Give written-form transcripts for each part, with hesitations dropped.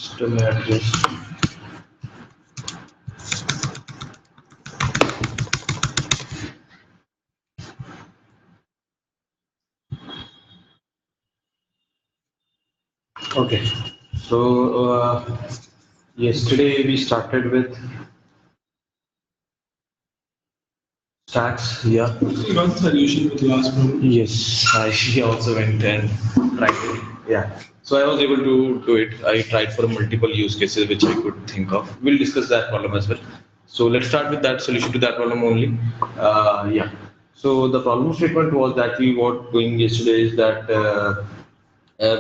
Just a minute, just. Okay. So yesterday we started with stacks. Yeah. You got the solution with the last problem. Yes, I also went and tried it. Yeah. So I was able to do it. I tried for multiple use cases which I could think of. We'll discuss that problem as well. So let's start with that solution to that problem only. Yeah. So the problem statement was that we were doing yesterday is that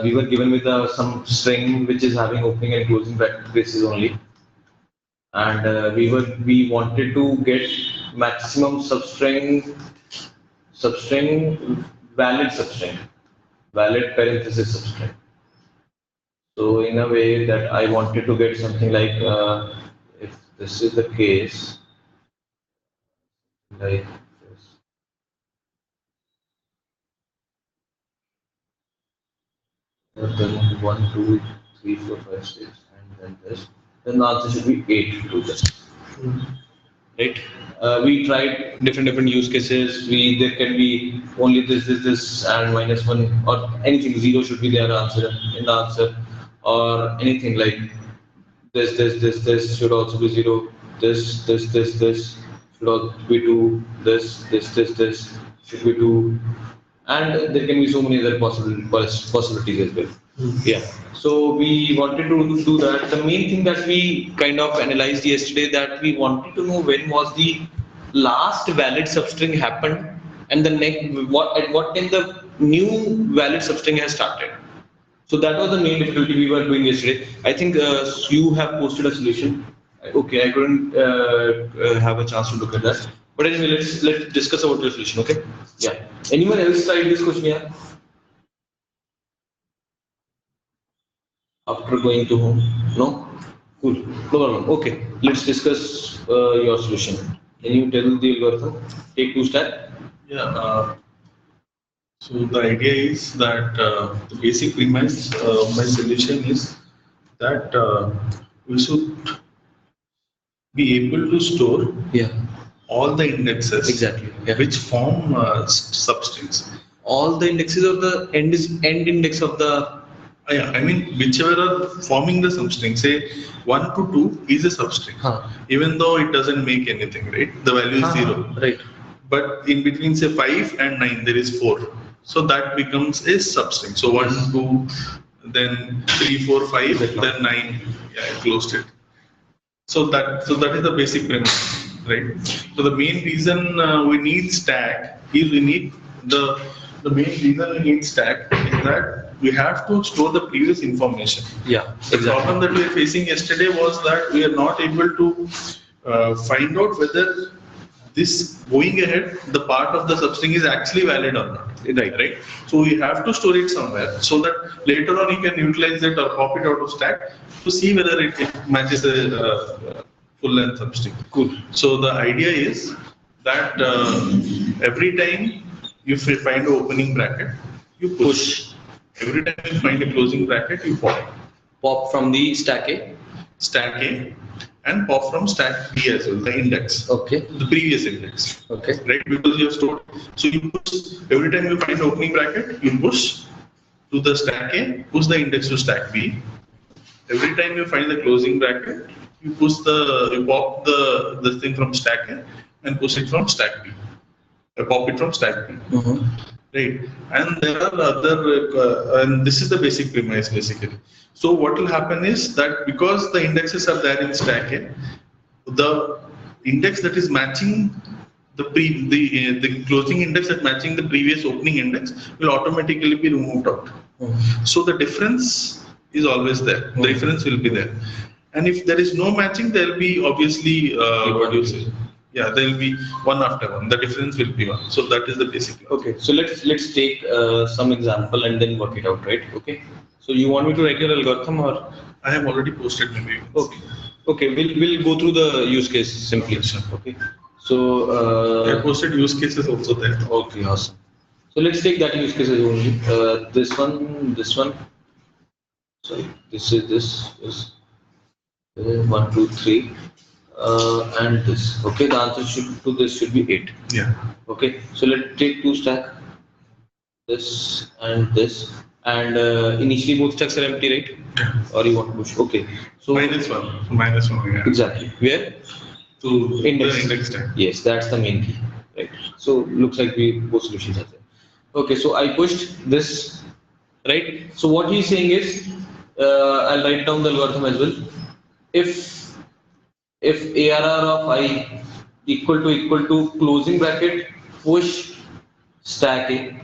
we were given with some string which is having opening and closing braces only, and we wanted to get maximum substring valid parenthesis substring. So in a way that I wanted to get something like if this is the case, like this. Then 1, 2, 3, 4, 5, 6, and then this. Then the answer should be 8 to this. Right? We tried different use cases. There can be only this, and -1 or anything. Zero should be their answer in the answer, or anything like this should also be zero. This should also be two. This should be two, and there can be so many other possibilities as well. Yeah. So we wanted to do that. The main thing that we kind of analyzed yesterday, that we wanted to know when was the last valid substring happened, and the next at what time the new valid substring has started. So that was the main difficulty we were doing yesterday. I think you have posted a solution. Okay, I couldn't have a chance to look at that. But anyway, let's discuss about the solution. Okay. Yeah. Anyone else tried this question? Yeah. After going to home? No? Cool. No problem. Okay. Let's discuss your solution. Can you tell the algorithm? Take two step. Yeah. So the idea is that the basic premise of my solution is that we should be able to store all the indexes which form substrings. All the indexes of the end index of the I mean, whichever are forming the substring, say 1 to 2 is a substring, even though it doesn't make anything, right? The value is 0. Right. But in between, say 5 and 9, there is 4. So that becomes a substring. So 1, 2, then 3, 4, 5, then 9. Yeah, I closed it. So that is the basic premise, right? So the main reason we need stack is we need the main reason we need stack is that we have to store the previous information. Yeah, exactly. The problem that we were facing yesterday was that we are not able to find out whether this going ahead, the part of the substring is actually valid or not. Right. So we have to store it somewhere so that later on you can utilize it or pop it out of stack to see whether it matches a full length substring. Cool. So the idea is that every time you find an opening bracket, you push. Every time you find a closing bracket, you pop. Pop from the stack A. Stack A, and pop from stack B as well, the index. Okay. The previous index. Okay. Right, because you have stored. So you push, every time you find opening bracket, you push to the stack A, push the index to stack B. Every time you find the closing bracket, you pop the thing from stack A and push it from stack B. Pop it from stack B. Right, and there are other, and this is the basic premise basically. So what will happen is that because the indexes are there in stack A, the index that is matching the closing index that matching the previous opening index will automatically be removed out. So the difference is always there. The difference will be there, and if there is no matching, there will be obviously what do you say? Yeah, there will be one after one. The difference will be one. So that is the basic. Okay. So let's take some example and then work it out, right? Okay. So you want me to write your algorithm, or I have already posted maybe. Okay. Okay. We'll go through the use case simply. Okay. So I posted use cases also there. Okay. Awesome. So let's take that use cases only. This one. Sorry. This is 1, 2, 3, and this. Okay, the answer to this should be 8. Yeah. Okay, so let's take 2 stack, this and this, and initially both stacks are empty, right? Yeah. Or you want to push? Okay, so Minus one. Yeah. exactly where To index. the index tag. Yes, that's the main key, right? So looks like we both solutions are there. Okay, so I pushed this, right? So what he's saying is, I'll write down the algorithm as well. If ARR of I equal to closing bracket push stack A.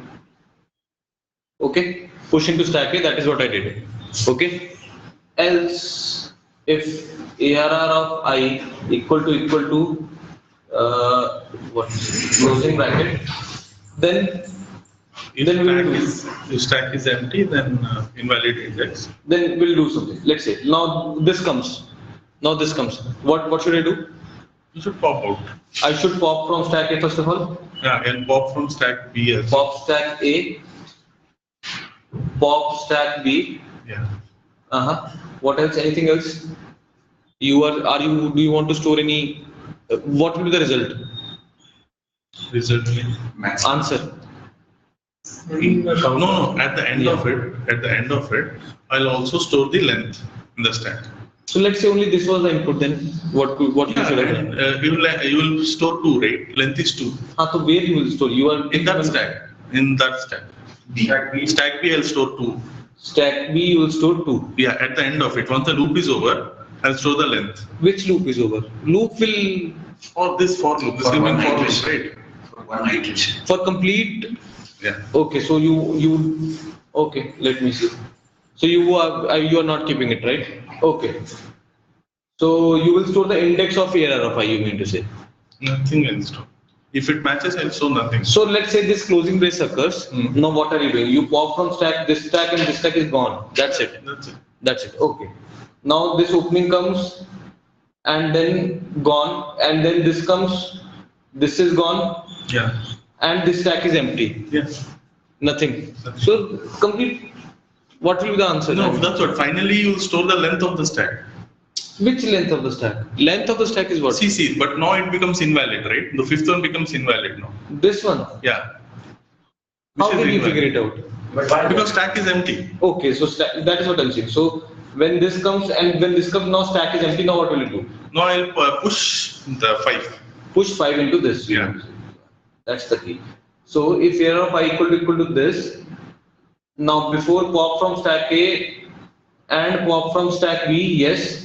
Okay, push into stack A. That is what I did. Okay. Else, if ARR of I equal to what closing bracket, then If stack is empty, then invalid index. then we'll do something. Let's say now this comes. What should I do? You should pop out. I should pop from stack A first of all. Yeah, and pop from stack B as Pop stack A. Pop stack B. Yeah. What else? Anything else? Do you want to store any? What will be the result? Result. Answer. No. At the end of it, I'll also store the length in the stack. So let's say only this was the input. Then what you should have done? You will store 2, right? Length is 2. So where you will store? You are In that stack. Stack B, I'll store 2. Stack B, you will store 2. Yeah, at the end of it, once the loop is over, I'll store the length. Which loop is over? Loop will For this for loop. This For will one be for loop, iteration. right? For one iteration. for complete. Yeah. Okay, so you okay. Let me see. So you are not keeping it, right? Okay. So you will store the index of ARR of I. You mean to say? Nothing else. If it matches, I'll store nothing. So let's say this closing brace occurs. Now what are you doing? You pop from stack. This stack and this stack is gone. That's it. That's it. Okay. Now this opening comes and then gone, and then this comes. This is gone, Yeah. and this stack is empty. Yeah. Nothing. So complete. What will be the answer? No, that's what. Finally, you'll store the length of the stack. Which length of the stack? Length of the stack is what? See, but now it becomes invalid, right? The fifth one becomes invalid now. This one. Yeah. How Which is did you invalid. figure it out? But why? Because stack is empty. Okay, so that is what I'm saying. So when this comes and when this comes, now stack is empty. Now what will it do? Now I'll push the 5. Push 5 into this. Yeah. That's the key. So if ARR of I equal to this, now before pop from stack A and pop from stack B, yes.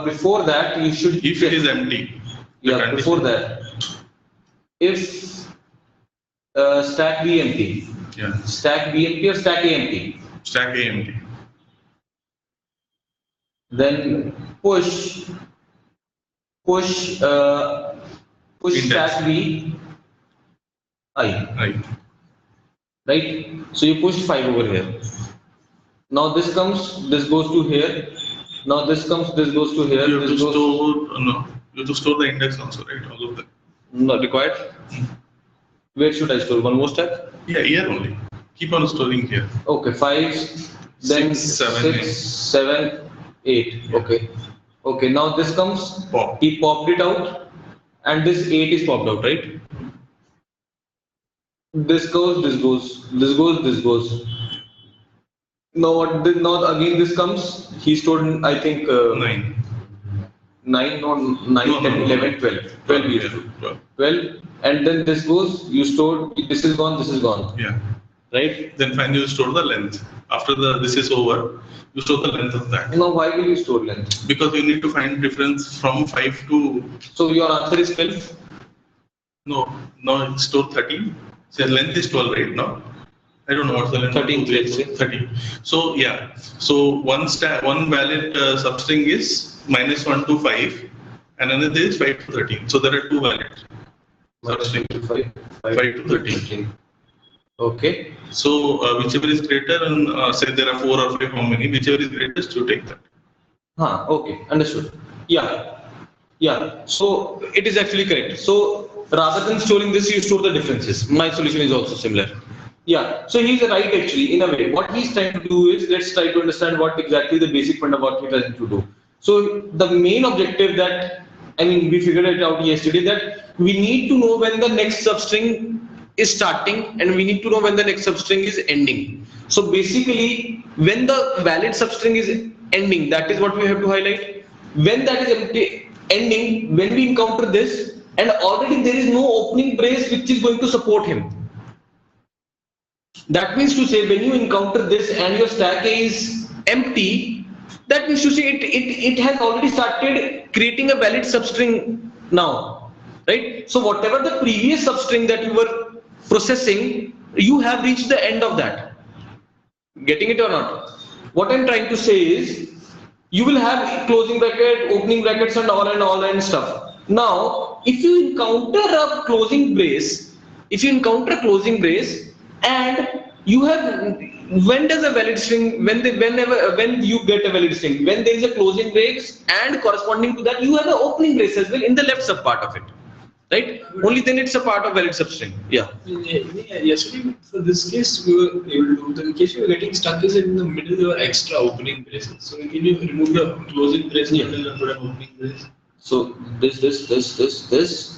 Before that, you should. If it is empty. the Yeah, condition- before that. If stack B empty, Yeah. stack B empty or stack A empty, Stack A empty. then push Index. stack B I, Right. right? So you pushed 5 over here. Now this comes, this goes to here. Now this comes, this goes to here. You have to This goes store no. You have to store the index also, right? All of them. not required. Where should I store? One more stack? Yeah, here only. Keep on storing here. Okay, 5, then 6, 7, 6, 7, 8. Okay. Okay, now this comes, Pop. he popped it out, and this 8 is popped out, right? This goes, this goes, this goes, this goes. Now what did now again this comes, he stored, I think 9. 9 or 9, No, 10, no. 11, 12. 12 you Yeah, stored. 12. 12, and then this goes, you stored, this is gone, Yeah. right? Then finally you store the length. After this is over, you store the length of that. Now why will you store length? Because you need to find difference from 5 to So your answer is 12? no, it's store 13. So length is 12, right? No, I don't know what's the length. 13, let's say. 13. So yeah, so one valid substring is -1 to 5, and another is 5 to 13. So there are 2 valid substrings. 5 to 13. Okay. So whichever is greater, and say there are 4 or 5, how many? Whichever is greatest, you take that. Okay, understood. Yeah. So it is actually correct. So rather than storing this, you store the differences. My solution is also similar. Yeah, so he's right actually in a way. What he's trying to do is, let's try to understand what exactly the basic point of what he's trying to do. So the main objective that, I mean, we figured it out yesterday that we need to know when the next substring is starting and we need to know when the next substring is ending. So basically, when the valid substring is ending, that is what we have to highlight. When that is ending, when we encounter this, and already there is no opening brace which is going to support him. That means to say when you encounter this and your stack A is empty, that means to say it has already started creating a valid substring now, right? So whatever the previous substring that you were processing, you have reached the end of that. Getting it or not? What I'm trying to say is, you will have closing bracket, opening brackets and all and stuff. Now, if you encounter a closing brace, and you have, when does a valid string, when you get a valid string, when there is a closing brace and corresponding to that you have an opening brace as well in the left sub part of it, right? Only then it's a part of valid substring. Yeah. Yesterday, for this case, we were able to do, in case you were getting stuck is in the middle, there were extra opening braces. So can you remove the closing brace and put an opening brace? So this.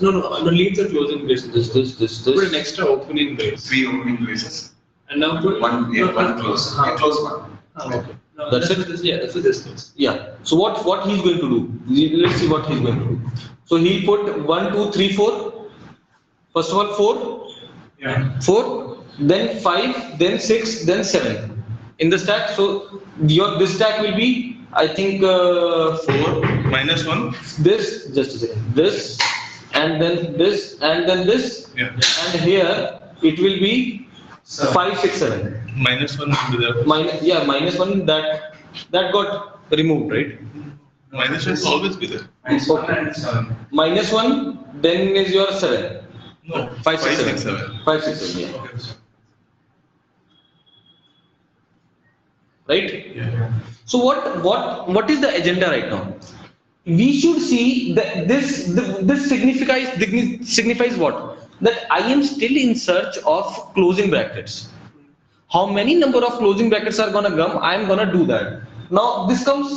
No, leave the closing brace. This. Put an extra opening brace. 3 opening braces. And now put One close. Close one. Okay. No, That's it? That's for this case. Yeah. So what he's going to do? Let's see what he's going to do. So he'll put 1, 2, 3, 4. First of all 4. Yeah. 4, then 5, then 6, then 7 in the stack. So this stack will be, I think, 4 -1. this, just a second, this and then this and then this, Yeah. and here it will be 5, 6, 7. -1 will be there. -1 that got removed, right? -1 will always be there. -1 and 7. -1, then is your 7. No. 5, 6, 7. 7. 5, 6, 7, yeah. Okay. Right? Yeah. So what is the agenda right now? We should see that this signifies what? That I am still in search of closing brackets. How many number of closing brackets are gonna come? I am gonna do that. Now this comes.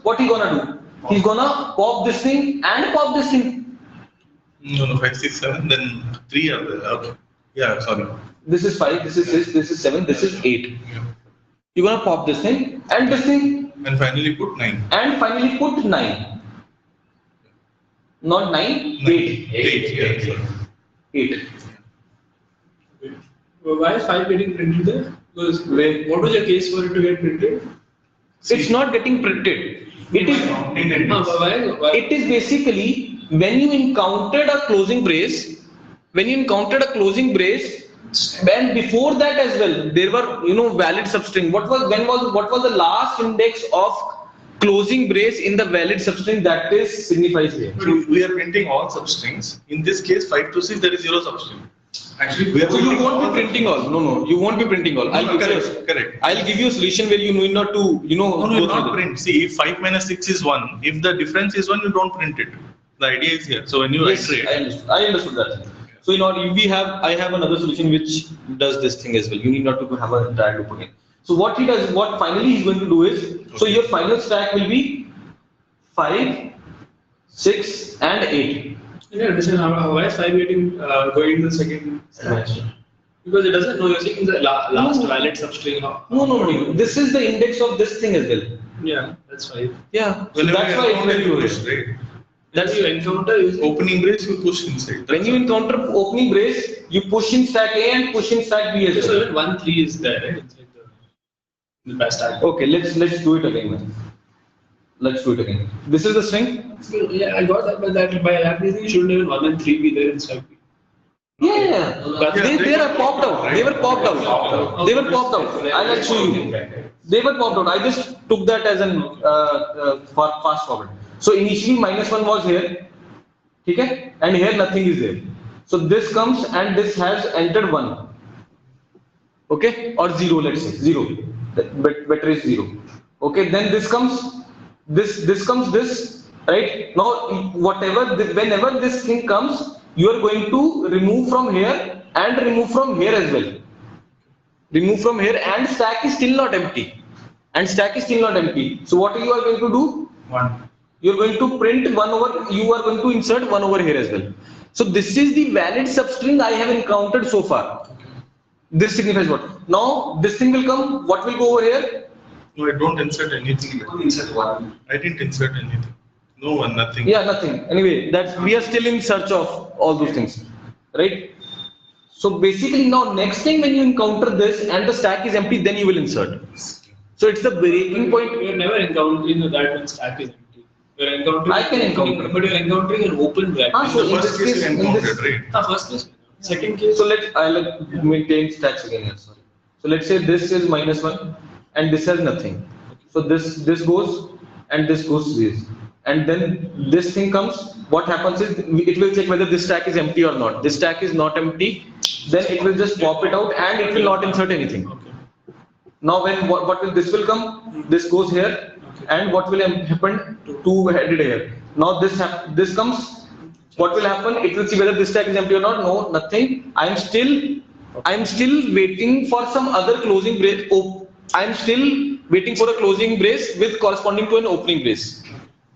What he gonna do? He's gonna pop this thing and pop this thing. No, 5, 6, 7. Then 3 are there. Okay. Yeah, sorry. This is 5. This is 6. This is 7. This is 8. Yeah. You're gonna pop this thing and this thing. And finally put 9. And finally put 9. Not 9, 8. 8. Yeah. Sorry. 8. Well, why is 5 getting printed there? Because what was your case for it to get printed? It's not getting printed. It is. Why? It is basically when you encountered a closing brace. And before that as well, there were valid substring. What was the last index of closing brace in the valid substring that is signifies here? We are printing all substrings. In this case, 5 to 6, there is 0 substring. Actually, we are So you won't be printing all. No, you won't be printing all. Correct. I'll give you a solution where you need not to, No, go you through not that. print. See, if 5 minus 6 is 1, if the difference is 1, you don't print it. The idea is here. So when you Yes, iterate, I understood that. So I have another solution which does this thing as well. You need not to have an entire loop again. So what finally he's going to do is, so your final stack will be 5, 6 and 8. I don't understand why is 5 getting going to the second stack? Because it doesn't know you're saying the last valid substring. No. This is the index of this thing as well. Yeah, that's 5. Yeah. So whenever that's you why it's encounter, very you good. push, right? That you encounter using Opening brace, you push inside. When you encounter opening brace, you push in stack A and push in stack B as so well. even 1, 3 is there, right? Inside the best stack. Okay, let's do it again, man. Let's do it again. This is the string. Yeah, I got that, but by that reason, shouldn't even 1 and 3 be there in stack B? Yeah. They are popped out. They were popped out. I'll show you. They were popped out. I just took that as an fast forward. So initially -1 was here, okay, and here nothing is there. So this comes and this has entered 1, okay, or 0. Let's say 0. Better is 0. Okay, then this comes. This comes this, right? Now whenever this thing comes, you are going to remove from here and remove from here as well. Remove from here and stack is still not empty. And stack is still not empty. So what you are going to do? 1. You are going to print 1 over, you are going to insert 1 over here as well. So this is the valid substring I have encountered so far. This signifies what? Now this thing will come, what will go over here? No, I don't insert anything. Only insert 1. I didn't insert anything. No one, nothing. Yeah, nothing. Anyway, that's, we are still in search of all those things, right? So basically now next time when you encounter this and the stack is empty, then you will insert. So it's the breaking point. You're never encountering that when stack is empty. You're encountering. I can encounter. But you're encountering an open bracket. Ah, so In the in first this case case, you in encountered, this, right? First case. Second case. so I'll maintain stacks again here, sorry. So let's say this is -1 and this has nothing. So this goes and this goes this. And then this thing comes, what happens is it will check whether this stack is empty or not. This stack is not empty, then it will just pop it out and it will not insert anything. Okay. Now when what will this will come, this goes here and what will happen, 2 headed here. Now this comes, what will happen, it will see whether this stack is empty or not. No, nothing. I am still waiting for some other closing brace. I am still waiting for a closing brace with corresponding to an opening brace.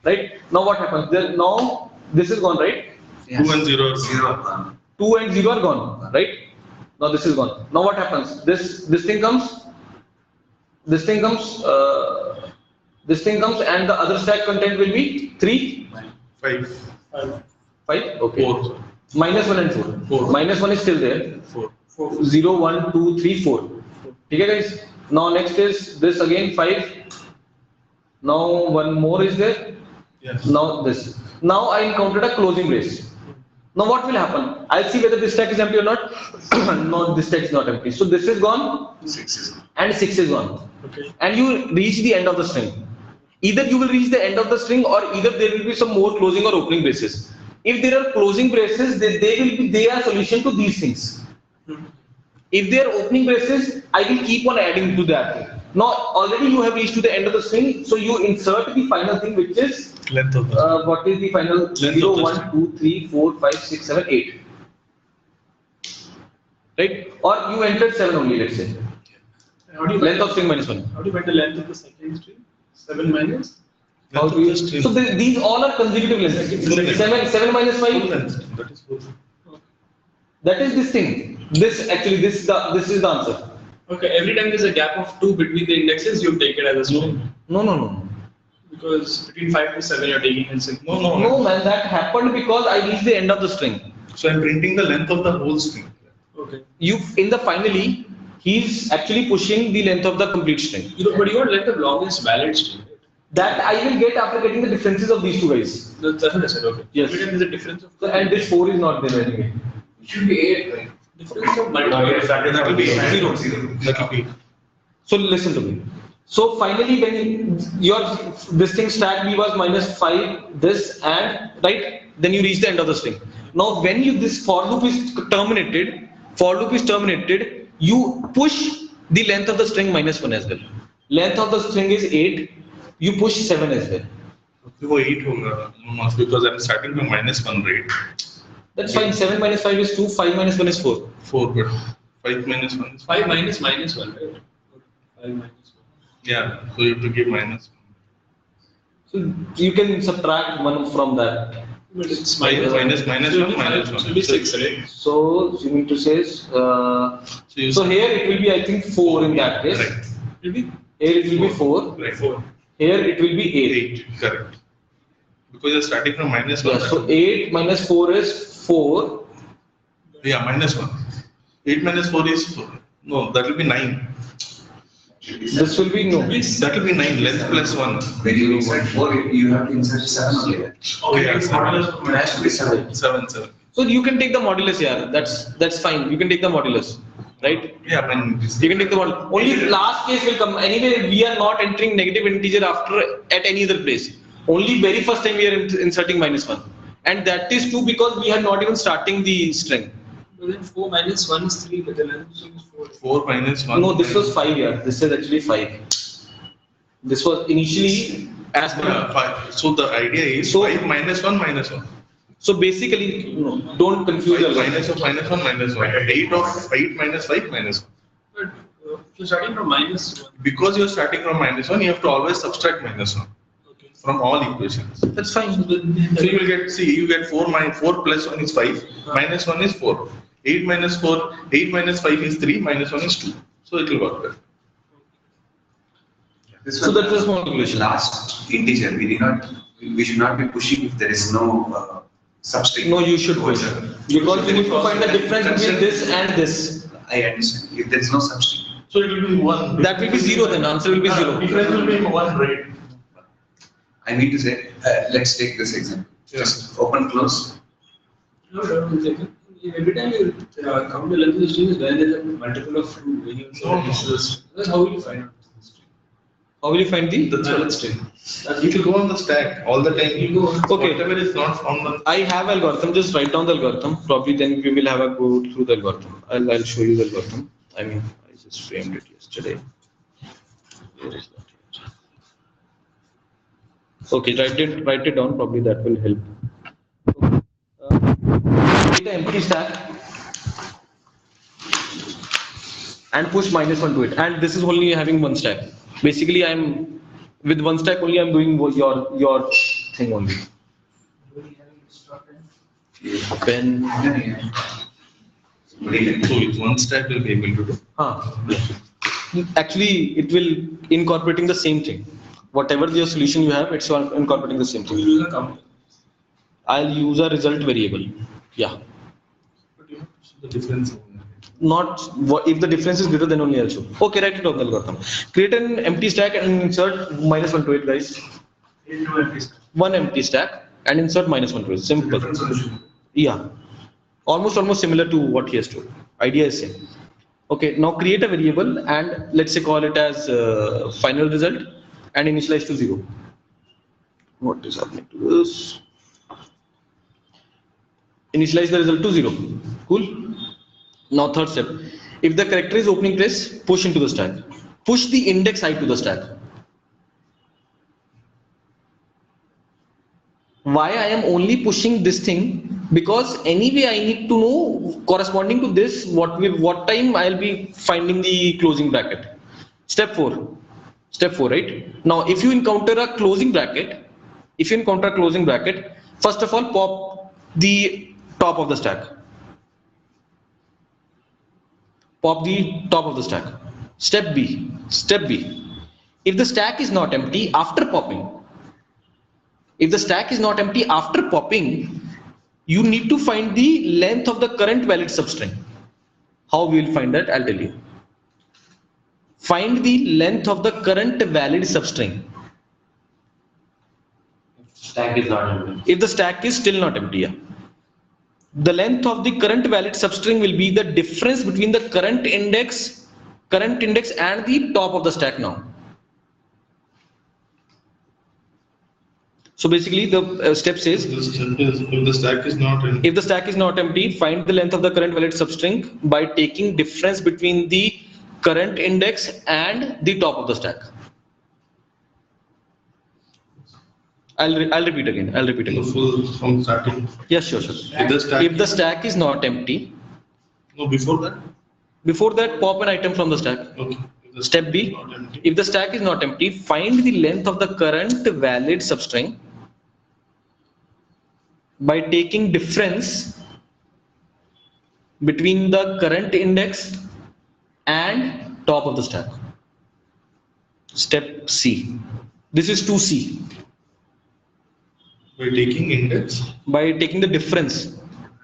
Right? Now what happens? Now this is gone, right? 2 and 0. 0. 2 and 0 are gone, right? Now this is gone. Now what happens? This thing comes, this thing comes, and the other stack content will be 3, 5. 5, okay. 4. -1 and 4. Four. -1 is still there. 4. 0, 1, 2, 3, 4. Okay, guys. Now next is this again 5. Now one more is there. Yes. Now this. Now I encountered a closing brace. Now what will happen? I'll see whether this stack is empty or not. No, this stack is not empty. So this is gone 6 is. and 6 is gone. Okay. And you reach the end of the string. Either you will reach the end of the string or either there will be some more closing or opening braces. If there are closing braces, they are solution to these things. If they are opening braces, I will keep on adding to that. Now already you have reached to the end of the string, so you insert the final thing, which is Length of the what is the final? of 0, the 1, 2, 3, 4, 5, 6, 7, 8. Right? Or you entered 7 only, let's say. How do you Length of string -1. How do you find the length of the second string? 7 minus. How length do of you, the string. so these all are consecutive lengths. 7 minus 5. Full length. That is full. That is this thing. This actually this is the answer. Okay. Every time there's a gap of 2 between the indexes, you take it as a string. No. Because between 5 to 7, you're taking in 6. No. No man, that happened because I reached the end of the string. So I'm printing the length of the whole string. Okay. You in the finally, he's actually pushing the length of the complete string. But you want length of longest valid string. Right? That I will get after getting the differences of these two guys. That's what I said. Okay. Yes. Every time there's a difference of. So, and this 4 is not there anyway. It should be 8, right? Difference of No, multiple. yes, that will be 0. 0. That will be. So listen to me. So finally, when your this thing stack B was -5, this and right, then you reach the end of the string. Now when this for loop is terminated, you push the length of the string -1 as well. Length of the string is 8. You push 7 as well. वो 8 होगा because I'm starting from -1, right? That's fine. 7 minus 5 is 2. 5 minus 1 is 4. 4, but 5 minus 1 is 5 minus -1, right? 5 minus 1. Yeah, so you have to give -1. So you can subtract 1 from that. But it's Minus -1. -1 So it'll minus be 1. It will be 6, right? So you mean to say, you so here it will be I think 4 in that case. Right. It will be Here it will be 4. Right. 4. Here it will be 8. 8, correct. Because you're starting from -1. Yeah, so 8 minus 4 is 4. Yeah, -1. 8 minus 4 is 4. No, that will be 9. This will be no. That will be 9. Length plus 1. When you insert 4, you have to insert 7 only. Oh, yeah, 7. It has to be 7. 7, 7. So you can take the modulus here. That's fine. You can take the modulus, right? Yeah, I mean, You can take the modulus. Only last case will come. Anyway, we are not entering negative integer after at any other place. Only very first time we are inserting -1, and that is true because we are not even starting the string. But then 4 minus 1 is 3, but the length of the string is 4. 4 minus 1. No, this was 5 here. This is actually 5. This was initially as per. Yeah, 5. So the idea is So- 5 minus 1 minus 1. So basically, don't confuse the algorithm. Minus of minus 1 minus 1. 8 minus 5 minus 1. But if you're starting from -1. Because you're starting from -1, you have to always subtract -1 Okay. from all equations. That's fine. So So you will get, see, you get 4 plus 1 is 5, minus 1 is 4. 8 minus 4, 8 minus 5 is 3, minus 1 is 2. So it will work well. This So one, that's a small calculation. last integer, we should not be pushing if there is no substring. No, you should push. Because you need to find the difference between this and this. I understand. If there is no substring. So it will be 1. That will be 0 then, answer will be 0. Difference will be 1, right? I mean to say, let's take this example. Just open, close. No, one second. Every time you count the length of the string is when there is a multiple of 2 variables or pieces. That's how you find out the string. How will you find the? That's Valid what. string. It will go on the stack all the time. You go. Okay. Whatever is not found on. I have algorithm, just write down the algorithm. Probably then we will have a go through the algorithm. I'll show you the algorithm. I mean, I just framed it yesterday. Where is that? Okay, write it down. Probably that will help. Create an empty stack and push -1 to it. And this is only having one stack. Basically, I'm with one stack only. I'm doing your thing only. Pen. So with one stack will be able to do. Actually, it will incorporating the same thing. Whatever your solution you have, it's incorporating the same So you thing. use a counter. I'll use a result variable. Yeah. But you have to see the difference. Not if the difference is greater, then only I'll show. Okay, write it down the algorithm. Create an empty stack and insert -1 to it, guys. Into empty stack. One empty stack and insert -1 to it. Simple. Different solution. Yeah. Almost similar to what he has told. Idea is same. Okay, now create a variable and let's say call it as final result and initialize to 0. What is happening to this? Initialize the result to 0. Cool. Now third step. If the character is opening brace, push into the stack. Push the index I to the stack. Why I am only pushing this thing? Because anyway I need to know corresponding to this what time I'll be finding the closing bracket. Step 4, right? Now if you encounter a closing bracket, first of all pop the top of the stack. Pop the top of the stack. Step B. If the stack is not empty after popping, you need to find the length of the current valid substring. How we will find that? I'll tell you. Find the length of the current valid substring. Stack is not empty. If the stack is still not empty, yeah. The length of the current valid substring will be the difference between the current index and the top of the stack now. So basically the step says, If the stack is not in. if the stack is not empty, find the length of the current valid substring by taking difference between the current index and the top of the stack. I'll repeat again. Full from starting. Yes, sure. If the stack is not empty, No, before that. pop an item from the stack. Okay. If the Step B, stack is not empty. if the stack is not empty, find the length of the current valid substring by taking difference between the current index and top of the stack. Step C. This is 2C. By taking index. By taking the difference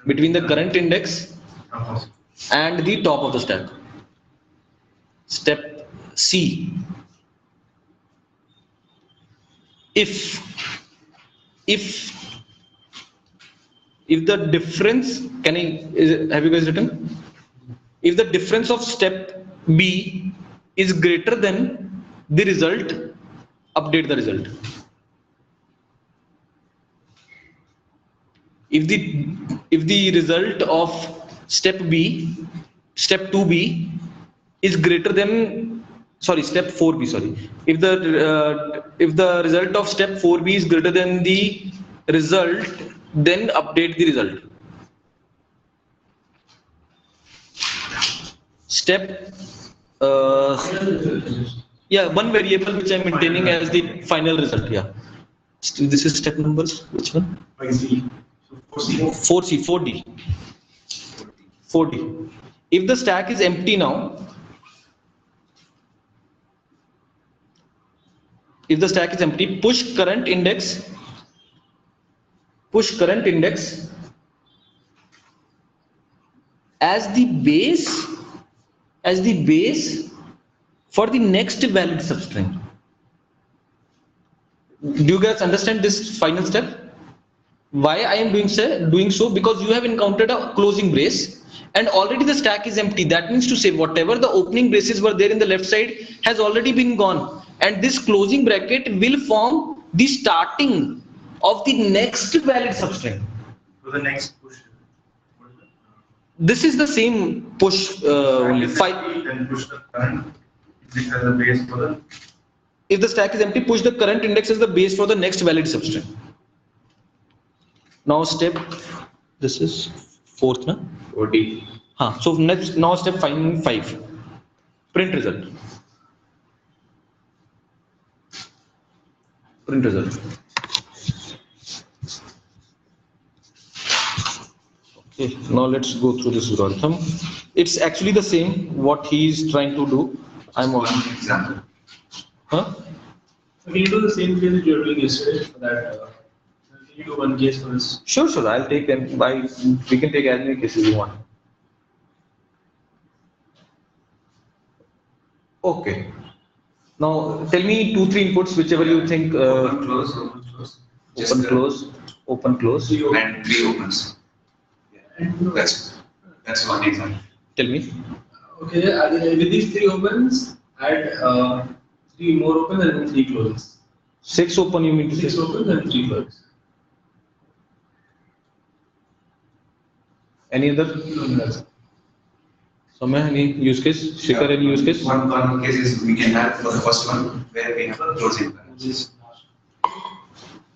between the current index and the top of the stack. Step C. If the difference, have you guys written? If the difference of step B is greater than the result, update the result. If the result of step 2B is greater than, step 4B, if the result of step 4B is greater than the result then update the result. Step, yeah, one variable which I'm maintaining as the final result. Yeah. This is step number, which one? 5C. 4C, 4D. 4D. If the stack is empty now, if the stack is empty, push current index as the base for the next valid substring. Do you guys understand this final step? Why I am doing so? Because you have encountered a closing brace and already the stack is empty. That means to say whatever the opening braces were there in the left side has already been gone, and this closing bracket will form the starting of the next valid substring. So the next push. This is the same push only. Then push the current index as a base for the. If the stack is empty, push the current index as the base for the next valid substring. Now step, this is fourth, na? 4D. So now step 5. Print result. Print result. Okay, now let's go through this algorithm. It's actually the same what he is trying to do. I'm on. One example. Huh? So can you do the same case that you were doing yesterday for that? Can you do one case for this? Sure, I'll take them. We can take as many cases you want. Okay. Now tell me 2-3 inputs, whichever you think. Open, close, open, close. Just Open, close, open, close. And 3 opens. Yeah. That's one example. Tell me. Okay, with these 3 opens, add 3 more opens and then 3 closes. 6 open, you mean to 6 say? opens and 3 closes. Any other? Samay, any use case? Shikhar, any use case? One common case is we can have for the first one where we have a closing current.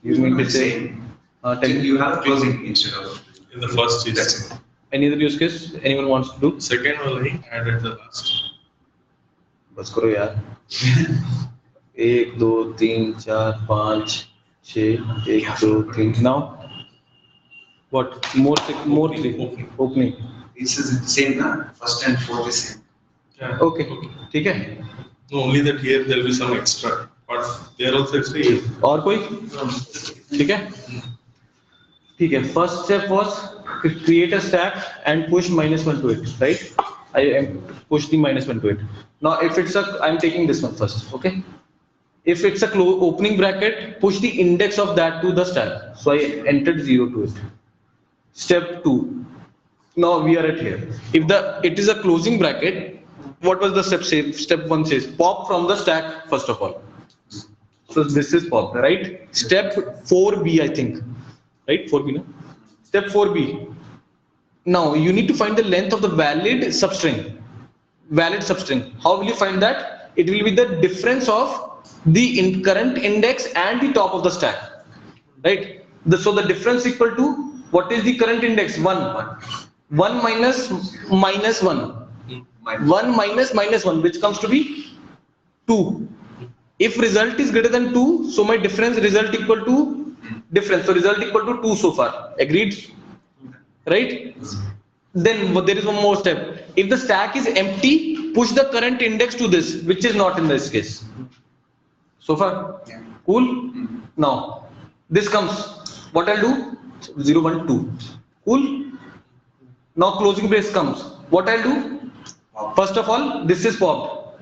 You mean to It's say? same. Tell Then me. you have closing instead of. In the first is. That's it. Any other use case? Anyone wants to do? Second one, like, add at the last. बस करो यार 1 2 3 4 5 6 1 2 3 now what more 3 opening This is the same, na? First and fourth is same. Yeah. okay ठीक है No, only that here there will be some extra, but there also extra here. और कोई ठीक है first step was create a stack and push -1 to it, right? I am push the -1 to it. Now if it's I'm taking this one first, okay? If it's a opening bracket, push the index of that to the stack. So I entered 0 to it. Step 2. Now we are at here. If it is a closing bracket, what was the step say? Step 1 says pop from the stack first of all. So this is pop, right? Step 4B, I think, right? 4B, no? Step 4B. Now you need to find the length of the valid substring. How will you find that? It will be the difference of the current index and the top of the stack, right? So the difference equal to what is the current index? 1 minus -1. 1 minus -1, which comes to be 2. If result is greater than 2, so my result equal to difference. So result equal to 2 so far. Agreed? Right? Then there is one more step. If the stack is empty, push the current index to this, which is not in this case. So far? Yeah. Cool? Now, this comes. What I'll do? 0, 1, 2. Cool? Now closing brace comes. What I'll do? First of all, this is popped.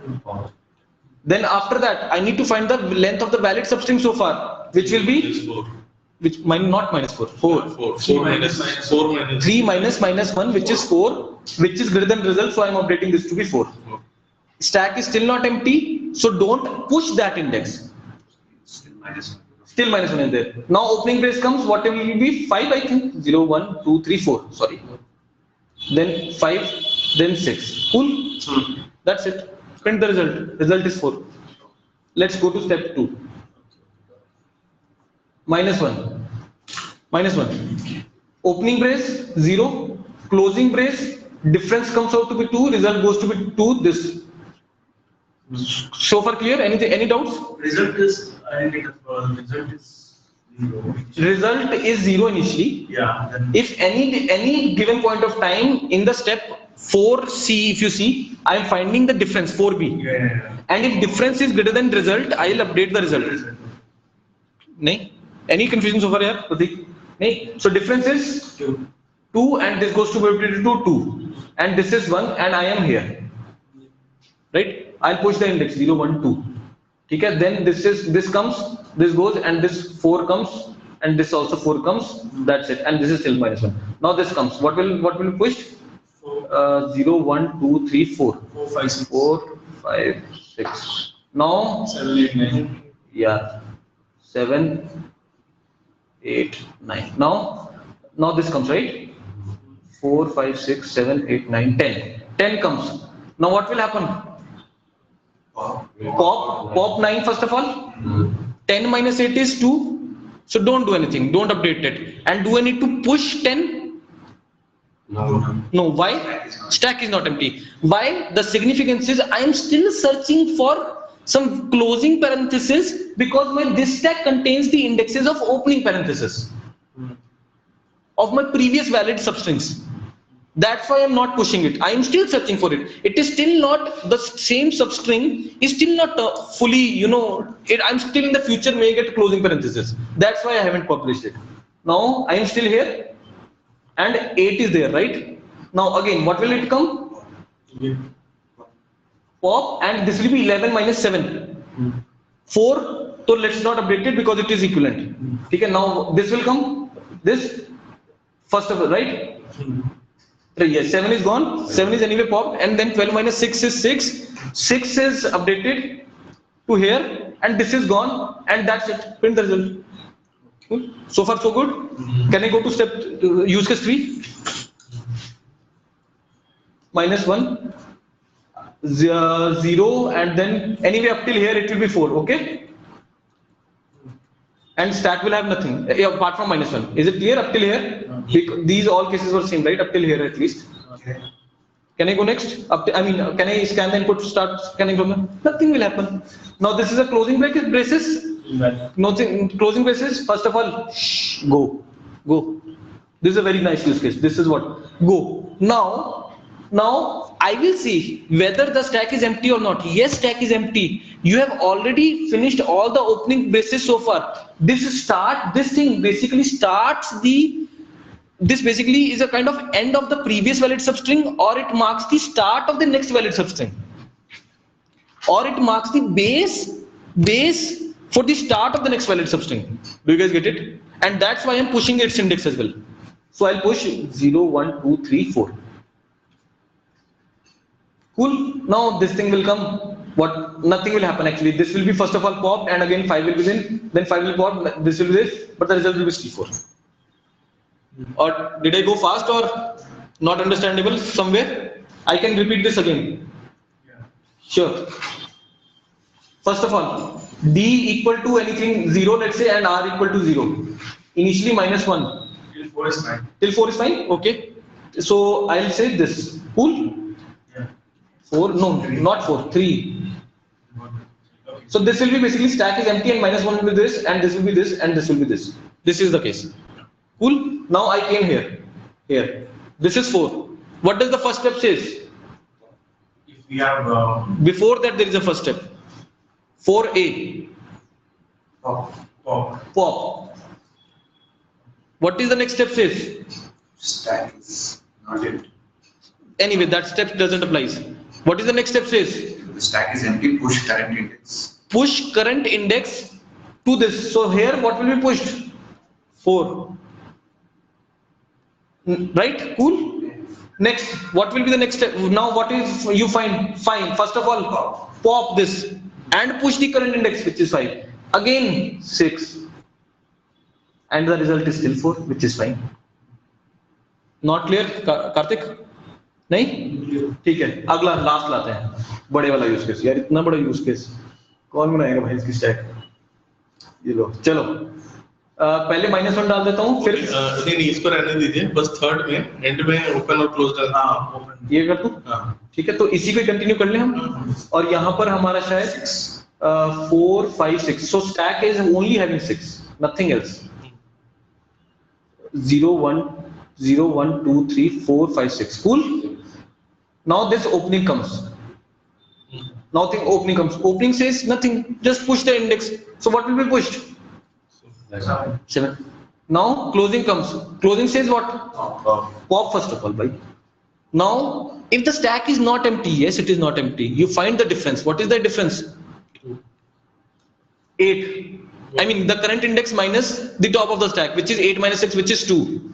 Then after that, I need to find the length of the valid substring so far, which will be Is 4. not -4, 4. 4 minus 4 minus 3 minus -1, which is 4, which is greater than result, so I'm updating this to be 4. Stack is still not empty, so don't push that index. Still -1. Still -1 is there. Now opening brace comes, what will be 5, I think. 0, 1, 2, 3, 4. Sorry. Then 5, then 6. Cool? That's it. Print the result. Result is 4. Let's go to step 2. -1. -1. Opening brace 0, closing brace, difference comes out to be 2, result goes to be 2. This so far clear? Any doubts? Result is identical. Result is 0. Result is 0 initially. Yeah. Then If any given point of time in the step 4C, if you see, I am finding the difference 4B. yeah. And if difference is greater than result, I will update the result. Nahi? Any confusion so far here, Pratik? Nahi? So difference is 2 and this goes to be updated to 2. And this is 1 and I am here. Right? I'll push the index 0, 1, 2. Okay? Then this comes, this goes and this 4 comes and this also 4 comes. That's it. And this is still -1. Now this comes. What will be pushed? 0, 1, 2, 3, 4. 4, 5, 6. 4, 5, 6. Now, 7, 8, 9. yeah, 7, 8, 9. Now this comes, right? 4, 5, 6, 7, 8, 9, 10. 10 comes. Now what will happen? Pop 9 first of all. 10 minus 8 is 2. So don't do anything. Don't update it. And do I need to push 10? No. Why? Stack is not empty. Why? The significance is I am still searching for some closing parenthesis because this stack contains the indexes of opening parenthesis of my previous valid substrings. That's why I'm not pushing it. I am still searching for it. It is still not the same substring is still not fully, I'm still in the future may get closing parenthesis. That's why I haven't published it. Now I am still here. And 8 is there, right? Now again, what will it come? Pop, and this will be 11 minus 7. 4, so let's not update it because it is equivalent. Okay, now this will come. This first of all, right? Yes, 7 is gone. 7 is anyway popped, and then 12 minus 6 is 6. 6 is updated to here, and this is gone, and that's it. Print the result. Cool. So far, so good. Can I go to step use case 3? -1, 0, and then anyway up till here it will be 4. Okay. And stack will have nothing apart from -1. Is it clear up till here? These all cases were same, right? Up till here at least. Okay. Can I go next? Can I scan the input? Start scanning from there? Nothing will happen. Now this is a closing braces. Nothing. Closing braces. First of all, go. This is a very nice use case. This is what go. Now I will see whether the stack is empty or not. Yes, stack is empty. You have already finished all the opening braces so far. This thing basically starts this basically is a kind of end of the previous valid substring, or it marks the start of the next valid substring, or it marks the base for the start of the next valid substring. Do you guys get it? And that's why I'm pushing its index as well. So I'll push 0, 1, 2, 3, 4. Cool. Now this thing will come. Nothing will happen actually. This will be first of all popped, and again 5 will be in. Then 5 will pop. This will be this, but the result will be still 4. Or did I go fast or not understandable somewhere? I can repeat this again. Sure. First of all, D equal to anything 0, let's say, and R equal to 0. Initially -1. Till 4 is fine. Till 4 is fine. Okay. So I'll say this. Cool. 4, no, not 4, 3. So this will be basically stack is empty and -1 will be this, and this will be this, and this will be this. This is the case. Cool. Now I came here. This is 4. What does the first step says? If we have Before that there is a first step. 4A. Pop. What is the next step says? Stack is not empty. Anyway, that step doesn't apply. What is the next step says? The stack is empty, push current index. Push current index to this. So here what will be pushed? 4. Right? Cool. Next, what will be the next step? Now what is you find? Fine. First of all, pop this and push the current index, which is 5. Again 6. And the result is still 4, which is fine. Not clear, Karthik? नहीं ठीक है. अगला last लाते हैं बड़े वाला use case. यार इतना बड़ा यूज केस कौन बनाएगा भाई इसकी स्टैक? ये लो. चलो पहले -1 डाल देता हूँ फिर नहीं नहीं इसको रहने दीजिए, बस थर्ड में एंड में ओपन और क्लोज डाल हाँ open. ये कर दूं, हाँ ठीक है। तो इसी को कंटिन्यू कर ले हम, और यहाँ पर हमारा शायद 4 5 6, so stack is only having 6, nothing else. 0 1 0 1 2 3 4 5 6, cool. Now this opening comes. Now the opening comes. Opening says nothing, just push the index. So what will be pushed? 7. Now closing comes. Closing says what? Pop first of all, right? Now if the stack is not empty, yes it is not empty, you find the difference. What is the difference? 8. I mean the current index minus the top of the stack, which is 8 minus 6, which is 2.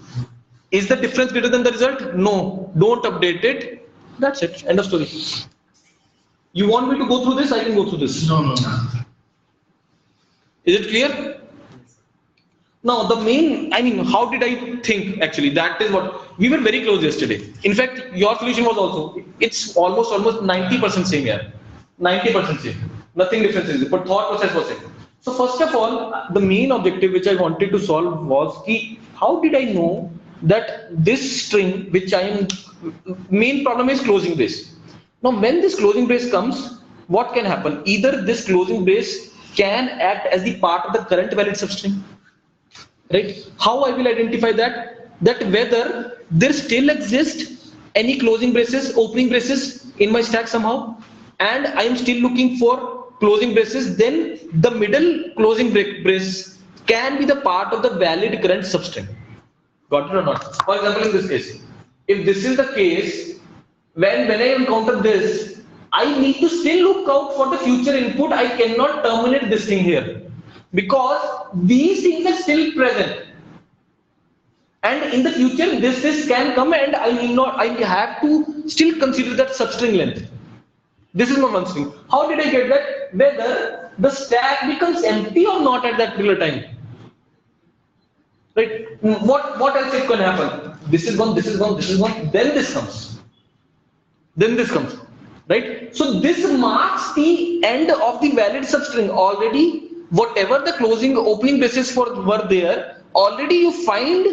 Is the difference greater than the result? No, don't update it. That's it, end of story. You want me to go through this? I can go through this. No. Is it clear? Now the main, I mean, how did I think actually? That is what we were very close yesterday. In fact, your solution was also, it's almost 90% same here. 90% same. Nothing different is it, but thought process was same. So first of all, the main objective which I wanted to solve was how did I know that this string which I am, main problem is closing brace. Now when this closing brace comes, what can happen? Either this closing brace can act as the part of the current valid substring, right? How I will identify that? That whether there still exists any closing braces, opening braces in my stack somehow, and I am still looking for closing braces, then the middle closing brace can be the part of the valid current substring. Got it or not? For example, in this case, if this is the case, when I encounter this, I need to still look out for the future input. I cannot terminate this thing here because these things are still present, and in the future this can come, and I have to still consider that substring length. This is my one string. How did I get that? Whether the stack becomes empty or not at that particular time, right? What else it can happen? This is gone, this is gone, this is gone, then this comes, right? So this marks the end of the valid substring. Already whatever the closing opening braces were there, already you find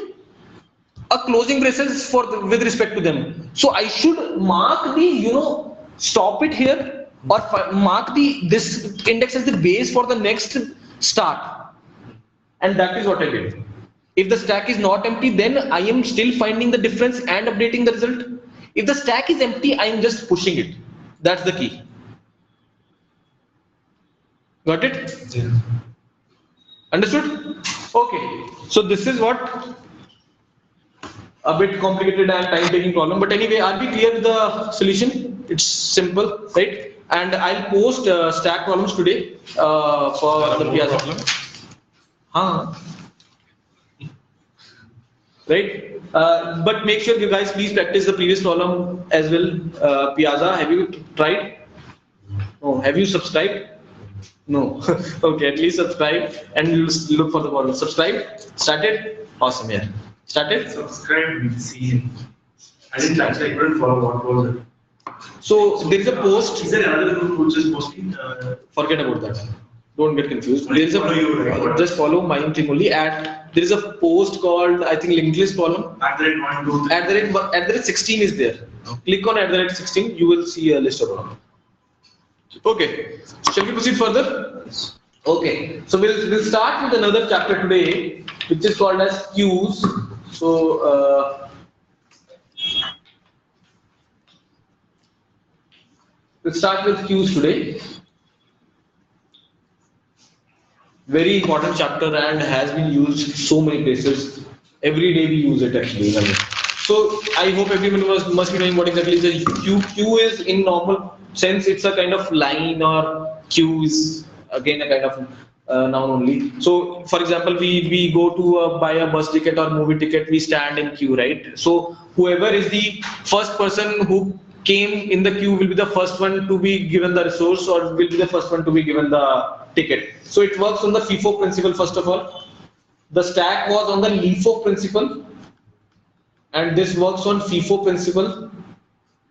a closing braces with respect to them. So I should mark the stop it here, or mark this index as the base for the next start, and that is what I did. If the stack is not empty, then I am still finding the difference and updating the result. If the stack is empty, I am just pushing it. That's the key. Got it? Yeah. Understood? Okay. So this is what a bit complicated and time-taking problem. But anyway, are we clear with the solution? It's simple, right? And I'll post stack problems today for the Piazza. Right? But make sure you guys please practice the previous problem as well. Piazza, have you tried? No. Have you subscribed? No. Okay, at least subscribe and look for the problem. Subscribe. Started? Awesome, yeah. Started? Subscribe, see. I didn't actually, I couldn't follow what was it. So there is a post. Is there another group which is posting? Forget about that. Don't get confused. There is just follow my thing only. There is a post called, I think, linked list column. @ 16 is there. Click on @ 16. You will see a list of them. Okay. Shall we proceed further? Okay. So we'll start with another chapter today, which is called as queues. So we'll start with queues today. Very important chapter and has been used so many places. Every day we use it actually. So I hope everyone must be knowing what exactly is a queue. Queue is, in normal sense, it's a kind of line, or queue is again a kind of noun only. So for example, we go to buy a bus ticket or movie ticket, we stand in queue, right? So whoever is the first person who came in the queue will be the first one to be given the resource, or will be the first one to be given the ticket. So it works on the FIFO principle. First of all, the stack was on the LIFO principle, and this works on FIFO principle.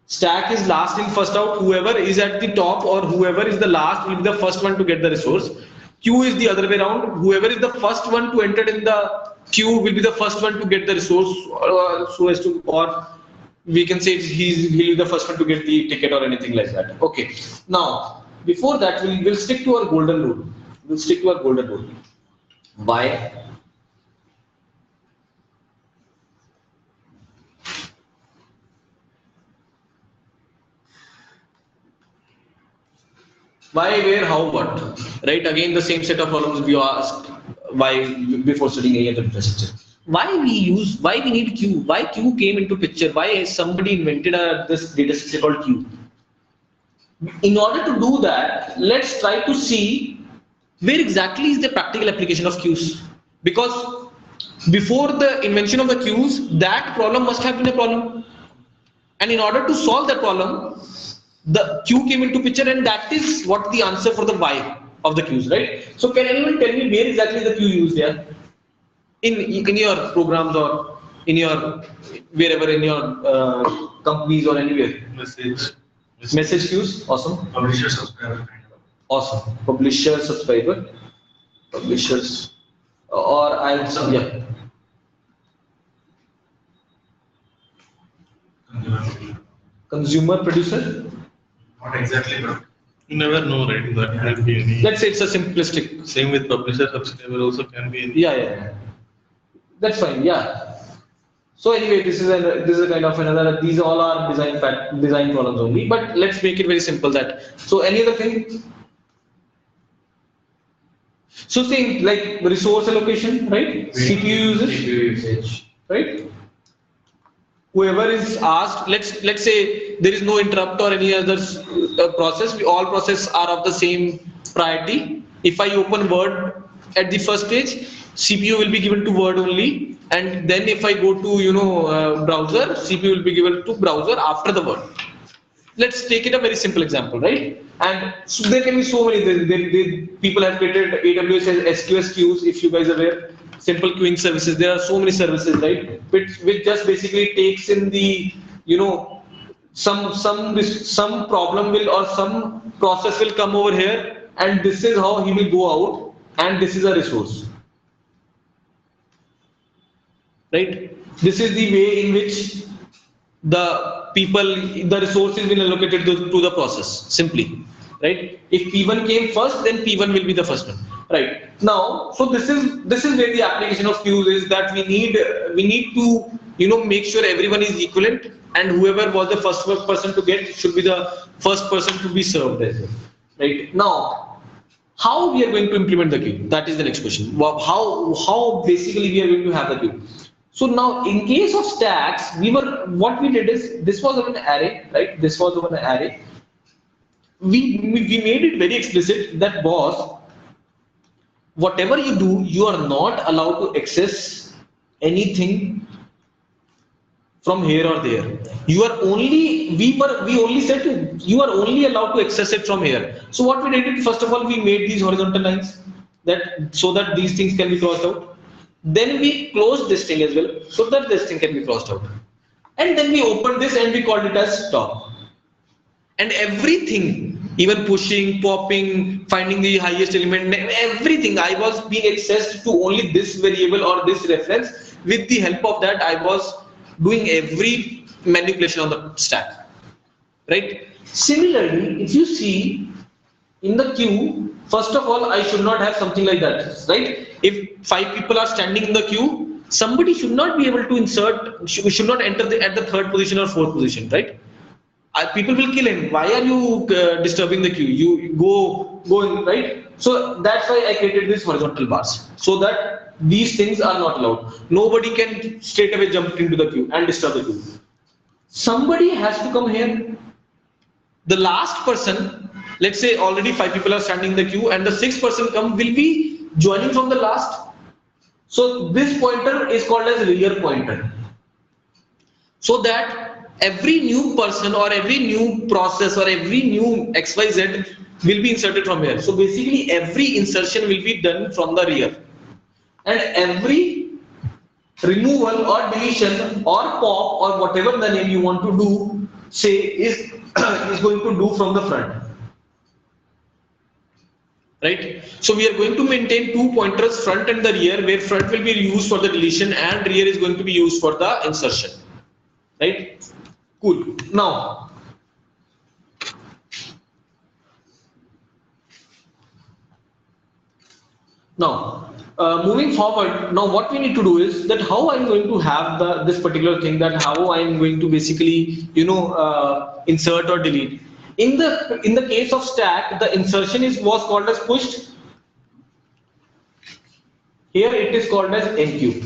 Stack is last in, first out. Whoever is at the top or whoever is the last will be the first one to get the resource. Queue is the other way around. Whoever is the first one to enter in the queue will be the first one to get the resource, so as to, or we can say he'll be the first one to get the ticket or anything like that. Okay. Now, before that, we'll stick to our golden rule. We'll stick to our golden rule. Why? Why, where, how, what? Right? Again, the same set of problems we asked why before studying any other infrastructure. Why we need queue? Why queue came into picture? Why somebody invented this data structure called queue? In order to do that, let's try to see where exactly is the practical application of queues. Because before the invention of the queues, that problem must have been a problem. And in order to solve that problem, the queue came into picture, and that is what the answer for the why of the queues, right? So can anyone tell me where exactly the queue used there? In your programs or in your wherever in your companies or anywhere? Message queues, awesome. Publisher, subscriber, kind of. Awesome. Publisher, subscriber, publishers, or yeah. Consumer, producer. Not exactly, but You never know, right? That might be any. Let's say it's a simplistic. Same with publisher, subscriber also can be any. Yeah. That's fine. Yeah. So anyway, this is a kind of another. These all are design problems only. But let's make it very simple. That so any other thing. So same like resource allocation, right? CPU usage, right? Whoever is asked, let's say there is no interrupt or any other process. All processes are of the same priority. If I open Word at the first page, CPU will be given to Word only, and then if I go to browser, CPU will be given to browser after the Word. Let's take it a very simple example, right? And so there can be so many. People have created AWS as SQS queues. If you guys are aware, simple queuing services. There are so many services, right? Which just basically takes in the some problem will or some process will come over here, and this is how he will go out, and this is a resource, right? This is the way in which the resources will allocated to the process simply, right? If P1 came first, then P1 will be the first one, right? Now, so this is where the application of queues is, that we need to make sure everyone is equivalent, and whoever was the first person to get should be the first person to be served as well, right? Now, how we are going to implement the queue? That is the next question. How basically we are going to have the queue? So now, in case of stacks, what we did is, this was an array, right? This was an array. We made it very explicit that boss, whatever you do, you are not allowed to access anything from here or there. We only said you are only allowed to access it from here. So what we did, first of all, we made these horizontal lines so that these things can be crossed out. Then we closed this thing as well, so that this thing can be crossed out. And then we opened this and we called it as stop. And everything, even pushing, popping, finding the highest element, everything, I was being accessed to only this variable or this reference. With the help of that, I was doing every manipulation on the stack, right? Similarly, if you see in the queue, first of all, I should not have something like that, right? If 5 people are standing in the queue, somebody should not be able to insert, should not enter at the 3rd position or 4th position, right? People will kill him. Why are you disturbing the queue? You go in, right? So that's why I created these horizontal bars, so that these things are not allowed. Nobody can straight away jump into the queue and disturb the queue. Somebody has to come here. The last person, let's say already 5 people are standing in the queue, and the 6th person will be joining from the last. So this pointer is called as rear pointer, so that every new person or every new process or every new XYZ will be inserted from here. So basically every insertion will be done from the rear, and every removal or deletion or pop or whatever the name you want to do, say, is going to do from the front. right? So we are going to maintain two pointers, front and the rear, where front will be used for the deletion and rear is going to be used for the insertion, right? Cool. Now, moving forward, now what we need to do is that how I'm going to have this particular thing, that how I'm going to basically, insert or delete. In the case of stack, the insertion was called as pushed. Here it is called as NQ.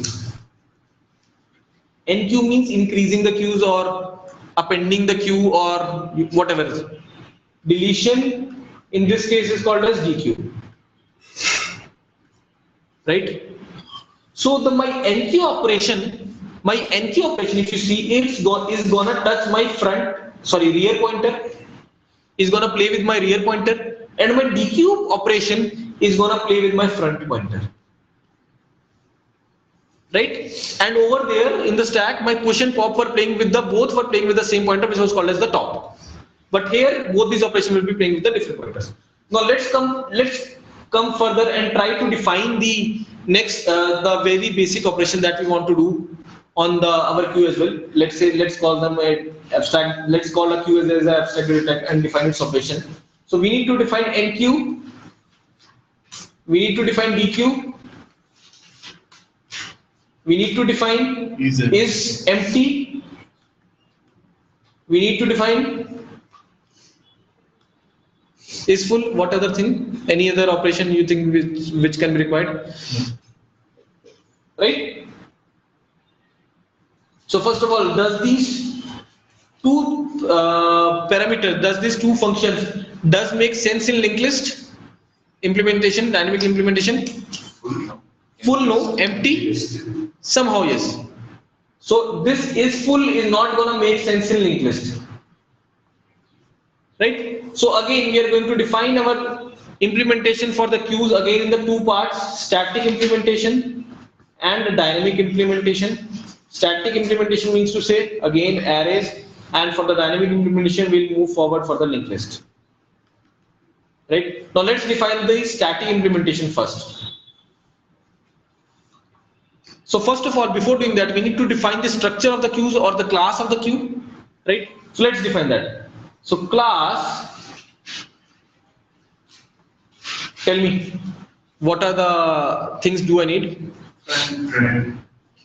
NQ means increasing the queues or appending the queue or whatever. Deletion in this case is called as DQ. Right? So my NQ operation, if you see, is gonna touch my rear pointer, is gonna play with my rear pointer, and my DQ operation is gonna play with my front pointer. Right? And over there in the stack, my push and pop both were playing with the same pointer, which was called as the top. But here, both these operations will be playing with the different pointers. Now let's come further and try to define the next, the very basic operation that we want to do on our queue as well. Let's call them a abstract. Let's call a queue as an abstract data and define its operation. So we need to define NQ. We need to define DQ. We need to define is empty. We need to define is full. What other thing? Any other operation you think which can be required? Right? So first of all, does these two parameters, does these two functions make sense in linked list implementation, dynamic implementation? Full no, empty somehow yes. So this is full is not going to make sense in linked list, right? So again we are going to define our implementation for the queues again in the two parts: static implementation and dynamic implementation. Static implementation means to say again arrays, and for the dynamic implementation we'll move forward for the linked list, right? Now let's define the static implementation first. So first of all, before doing that, we need to define the structure of the queues or the class of the queue, right? So let's define that. So class, tell me, what are the things do I need? Front.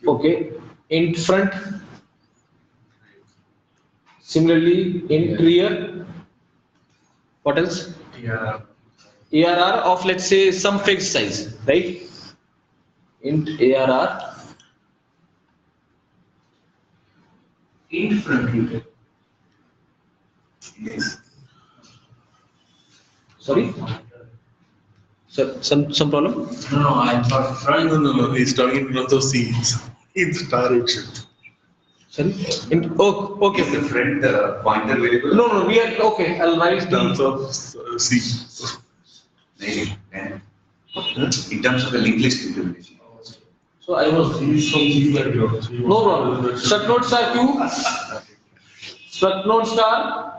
Okay, int front. Similarly, int rear. What else? ARR of, let's say, some fixed size, right? Int ARR. In front. Yes. Sorry? So, some problem? No, I thought front. No. He's talking about those scenes in Star Ocean. Sorry? Okay. Is the front pointer variable? No, we are okay. I'll write In terms the. of C. In terms of the linked list implementation. So I was. He's from C background. No problem. Struct node star Q. Struct node star.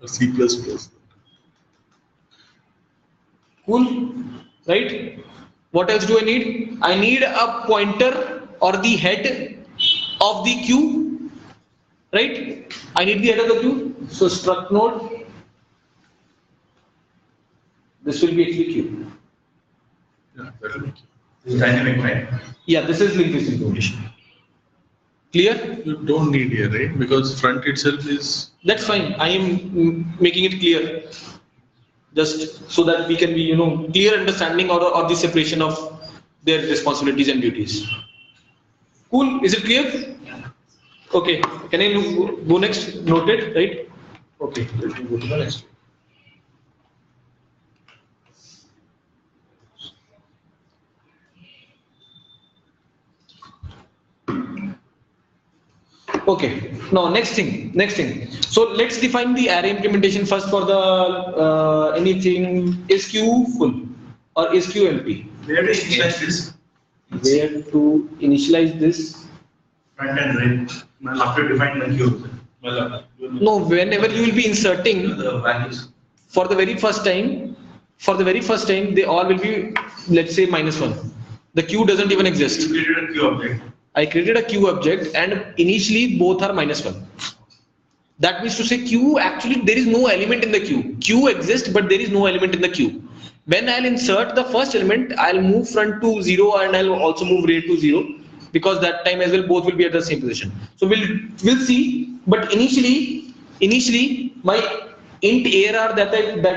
C++. Cool. Right? What else do I need? I need a pointer or the head of the queue. Right? I need the head of the queue. So struct node. This will be actually queue. Yeah, that will make It's dynamic, right? Yeah, this is linked list implementation. Clear? You don't need here, right? Because front itself is. That's fine. I am making it clear, just so that we can be, clear understanding or the separation of their responsibilities and duties. Cool. Is it clear? Okay. Can I go next? Noted, right? Okay. Let me go to the next. Okay, now next thing. So let's define the array implementation first for the anything. Is Q full or is Q empty? Where do you initialize this? Where to initialize this? Front and right. After defining the queue. No, whenever you will be inserting, The values. for the very first time, they all will be, let's say, -1. The Q doesn't even exist. You created a queue object. I created a Q object and initially both are -1. That means to say Q, actually there is no element in the Q. Q exists, but there is no element in the Q. When I'll insert the first element, I'll move front to 0 and I'll also move rear to 0, because that time as well both will be at the same position. So we'll see. But initially my int ARR that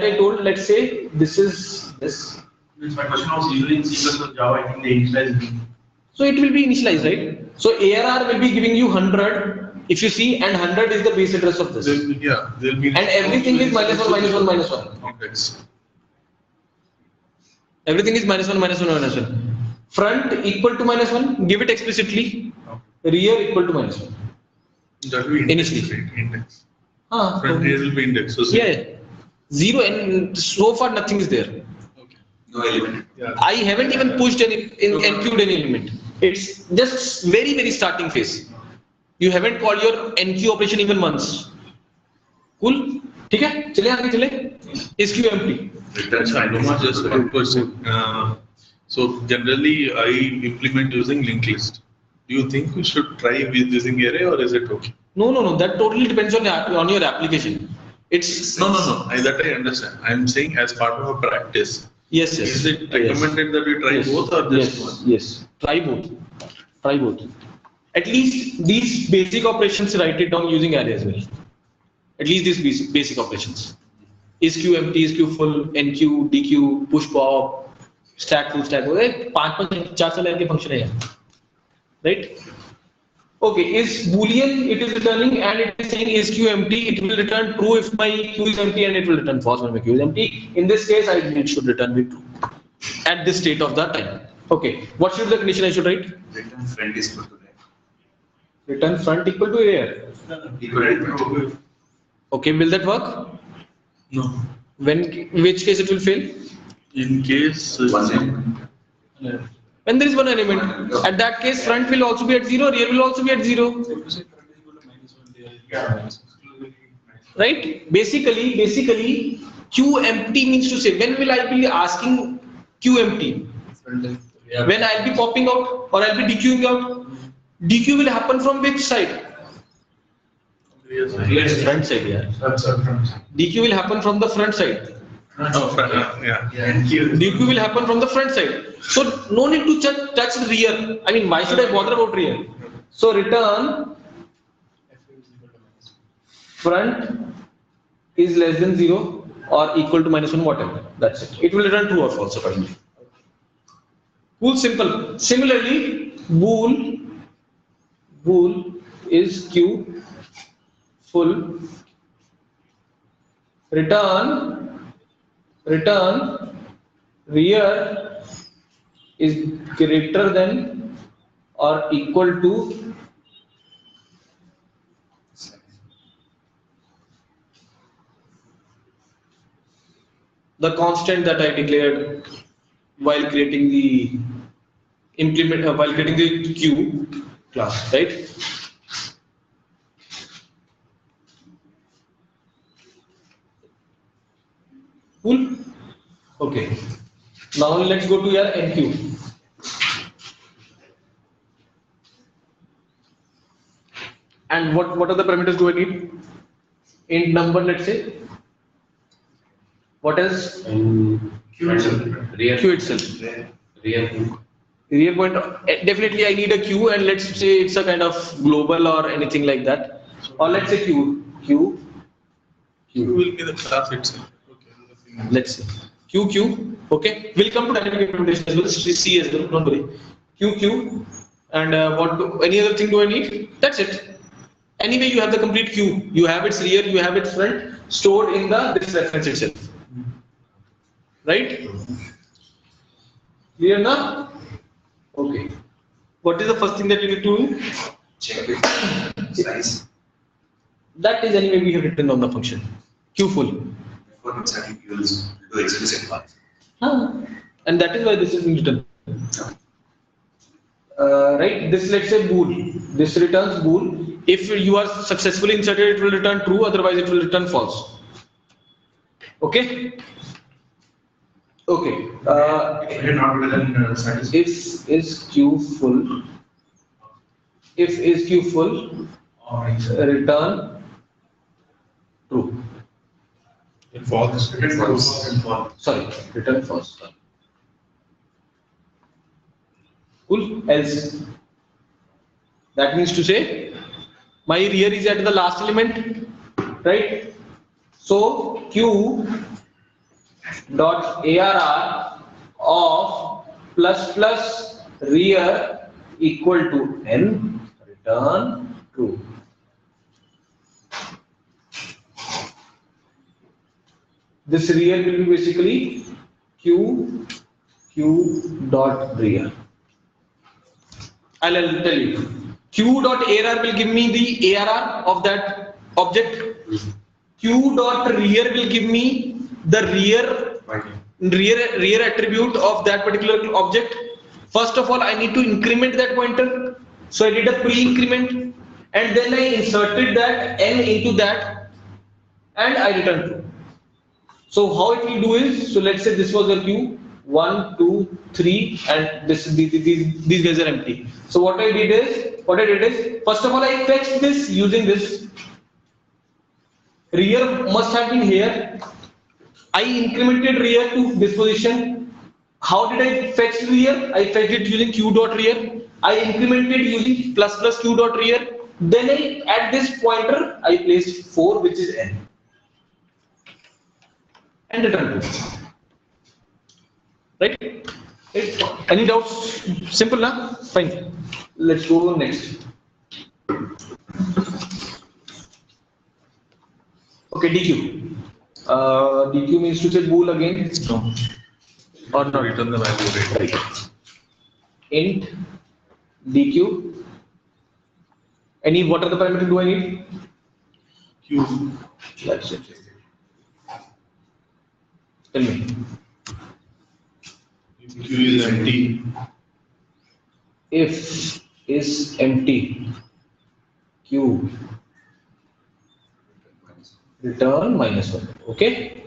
I told, let's say this is this. My question was usually in C++ Java, I think they initialize B. So it will be initialized, right? So ARR will be giving you 100 if you see, and 100 is the base address of this. There'll be. And everything is -1, -1. Index. Everything is -1, -1. Front equal to -1, give it explicitly. Rear equal to -1. That will be Initially. index. Ah, Front rear will be index. So yeah, 0, and so far nothing is there. Okay. No element. Yeah. I haven't even pushed any, enqueued any element. It's just very starting phase. You haven't called your enqueue operation even once. Cool? ठीक है? चले आगे चले. Is Q empty? That's fine. Just one question. So generally, I implement using linked list. Do you think we should try with using array, or is it okay? No. That totally depends on your application. It's No. That I understand. I'm saying as part of a practice. yes. Is it recommended that we try Yes. both or just one? Yes. Try both. At least these basic operations, write it down using array as well. At least these basic operations. Is Q empty? Is Q full? NQ, DQ, push pop, stack full stack. 4 line के function है, right? Okay. Is Boolean? It is returning and it is saying is Q empty? It will return true if my Q is empty, and it will return false when my Q is empty. In this case, it should return with true at this state of the time. Okay. What should the condition I should write? Return front is equal to rear. Return front equal to rear. Equal to Okay, will that work? No. In which case it will fail? In case. one element. When there is one element. At that case, front will also be at 0, rear will also be at 0. Right? Basically, Q empty means to say, when will I be asking Q empty? When I'll be popping out or I'll be dequeuing out. DQ will happen from which side? Yes. Front side, yeah. Front. DQ will happen from the front side. Oh, front, yeah. DQ will happen from the front side. So no need to touch the rear. I mean, why should I bother about rear? So return front is less than 0 or equal to -1, whatever. That's it. It will return true or false accordingly. Cool, simple. Similarly, bool is Q full. Return rear is greater than or equal to the constant that I declared while creating the while creating the Q class, right? Cool. Okay. Now let's go to your NQ. And what are the parameters do I need? Int number, let's say. What else? Q itself. Rear. Q itself. Rear Q. Rear point. Definitely, I need a Q, and let's say it's a kind of global or anything like that. Or let's say Q. Q will be the class itself. Okay. Let's say Q. Okay. We'll come to dynamic implementation as well. C as well. Don't worry. Q. And any other thing do I need? That's it. Anyway, you have the complete Q. You have its rear, you have its front stored in this reference itself. Right? Clear now? Okay. What is the first thing that you need to do? Check it. Size. That is anyway we have written on the function. Q full. Before inserting, you will do explicit one. And that is why this is written. Right? This, let's say bool. This returns bool. If you are successfully inserted, it will return true. Otherwise, it will return false. Okay. Okay. Not within satisfied. If is Q full, if is Q full, return true. False. Sorry, return false. Cool. Else. That means to say, my rear is at the last element, right? So Q dot ARR of plus rear equal to N, return true. This rear will be basically Q dot rear. I'll tell you. Q dot ARR will give me the ARR of that object. Q dot rear will give me the rear attribute of that particular object. First of all, I need to increment that pointer. So I did a pre-increment and then I inserted that N into that and I returned true. So how it will do is, so let's say this was a Q, 1, 2, 3, and these guys are empty. So what I did is, first of all, I fetched this using this. Rear must have been here. I incremented rear to this position. How did I fetch rear? I fetched it using Q dot rear. I incremented using plus Q dot rear. Then at this pointer, I placed 4, which is N. And return true. Right? Any doubts? Simple, na? Fine. Let's go next. Okay, DQ. DQ means to say bool again. No. Or not. Return the value. Right. Int DQ. What are the parameters do I need? Q. That's it. Tell me. Q is empty. If is empty, Q return -1. Okay.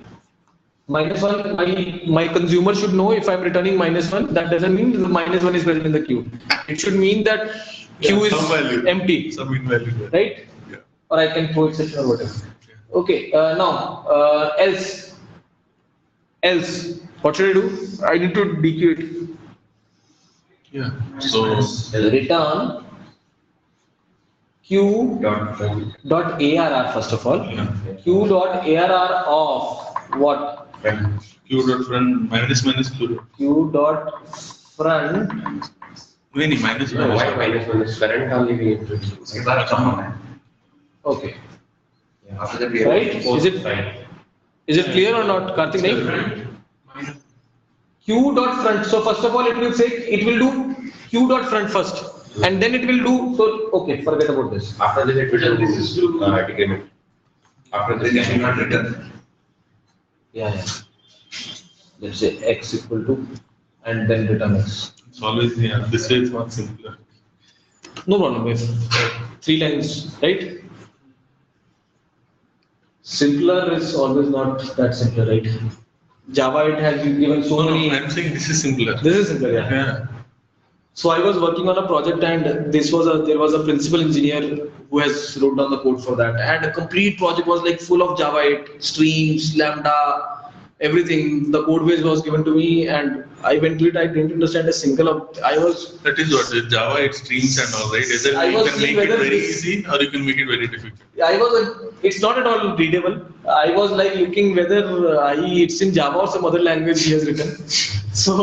-1. My consumer should know if I'm returning -1. That doesn't mean the -1 is present in the queue. It should mean that Q is some value. empty, Some invalid. right? Yeah. Or I can throw exception or whatever. Okay. Now else, what should I do? I need to DQ it. Yeah. So Return Q dot ARR first of all. yeah. Q dot ARR of what? Q dot front minus Q. Q dot front. Many minus No, why -1 is current only we introduce. उसके बाद कम होना है. Okay. After that we have Right? Is it clear or not, Karthik? Nahi? Q dot front. So first of all, it will do Q dot front first, and then it will do. So okay, forget about this. After this, it will do decrement. After then this, you should not return. Yeah. Let's say x equal to, and then return x. It's always this way it's not simpler. No problem with 3 lines, right? Simpler is always not that simpler, right? Java, it has been given so many. I'm saying this is simpler. This is simpler, yeah. Yeah. So I was working on a project, and there was a principal engineer who has wrote down the code for that, and the complete project was like full of Java 8 streams, Lambda, everything. The code base was given to me, and I went to it. I didn't understand a single of. That is what Java it streams and all, right? Either I you was can seeing make it whether very this- easy or you can make it very difficult. It's not at all readable. I was like looking whether it's in Java or some other language he has written. So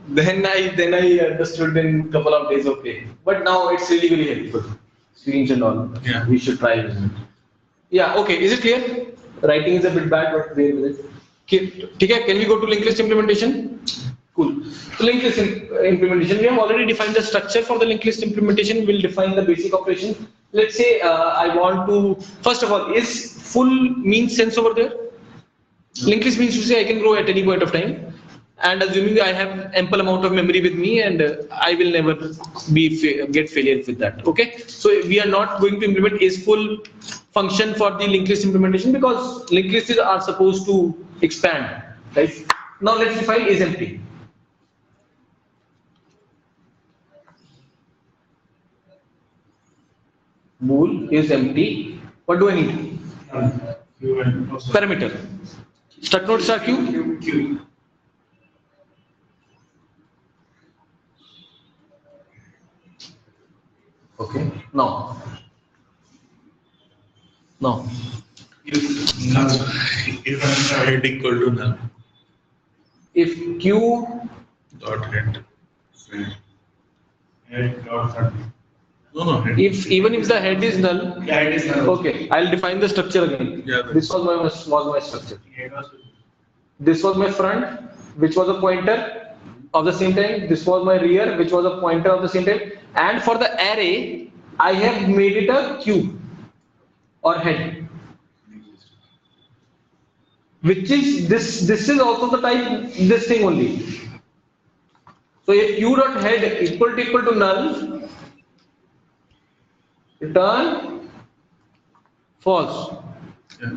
then I understood in a couple of days. Okay, but now it's really very helpful. Screens and all. Yeah. We should try using it. Yeah. Okay. Is it clear? Writing is a bit bad, but bear with it. Okay. Can we go to linked list implementation? Cool. So linked list implementation. We have already defined the structure for the linked list implementation. We'll define the basic operation. Let's say I want to. First of all, is full means sense over there? Linked list means to say I can grow at any point of time. And assuming I have ample amount of memory with me, and I will never get failure with that. Okay, so we are not going to implement is full function for the linked list implementation, because linked lists are supposed to expand, right? Now let's define is empty. Bool is empty. What do I need? Parameter. Struct node star q. Q. Okay. Now. If head equal to null, If q dot head. Head. No, head. if even if the head is null, Yeah, it is null. okay, I'll define the structure again. Yeah, This was my structure. This was my front, which was a pointer of the same time. This was my rear, which was a pointer of the same time. And for the array, I have made it a Q or head, which is this. This is also the type this thing only. So if Q dot head equal to null, return false. Yeah.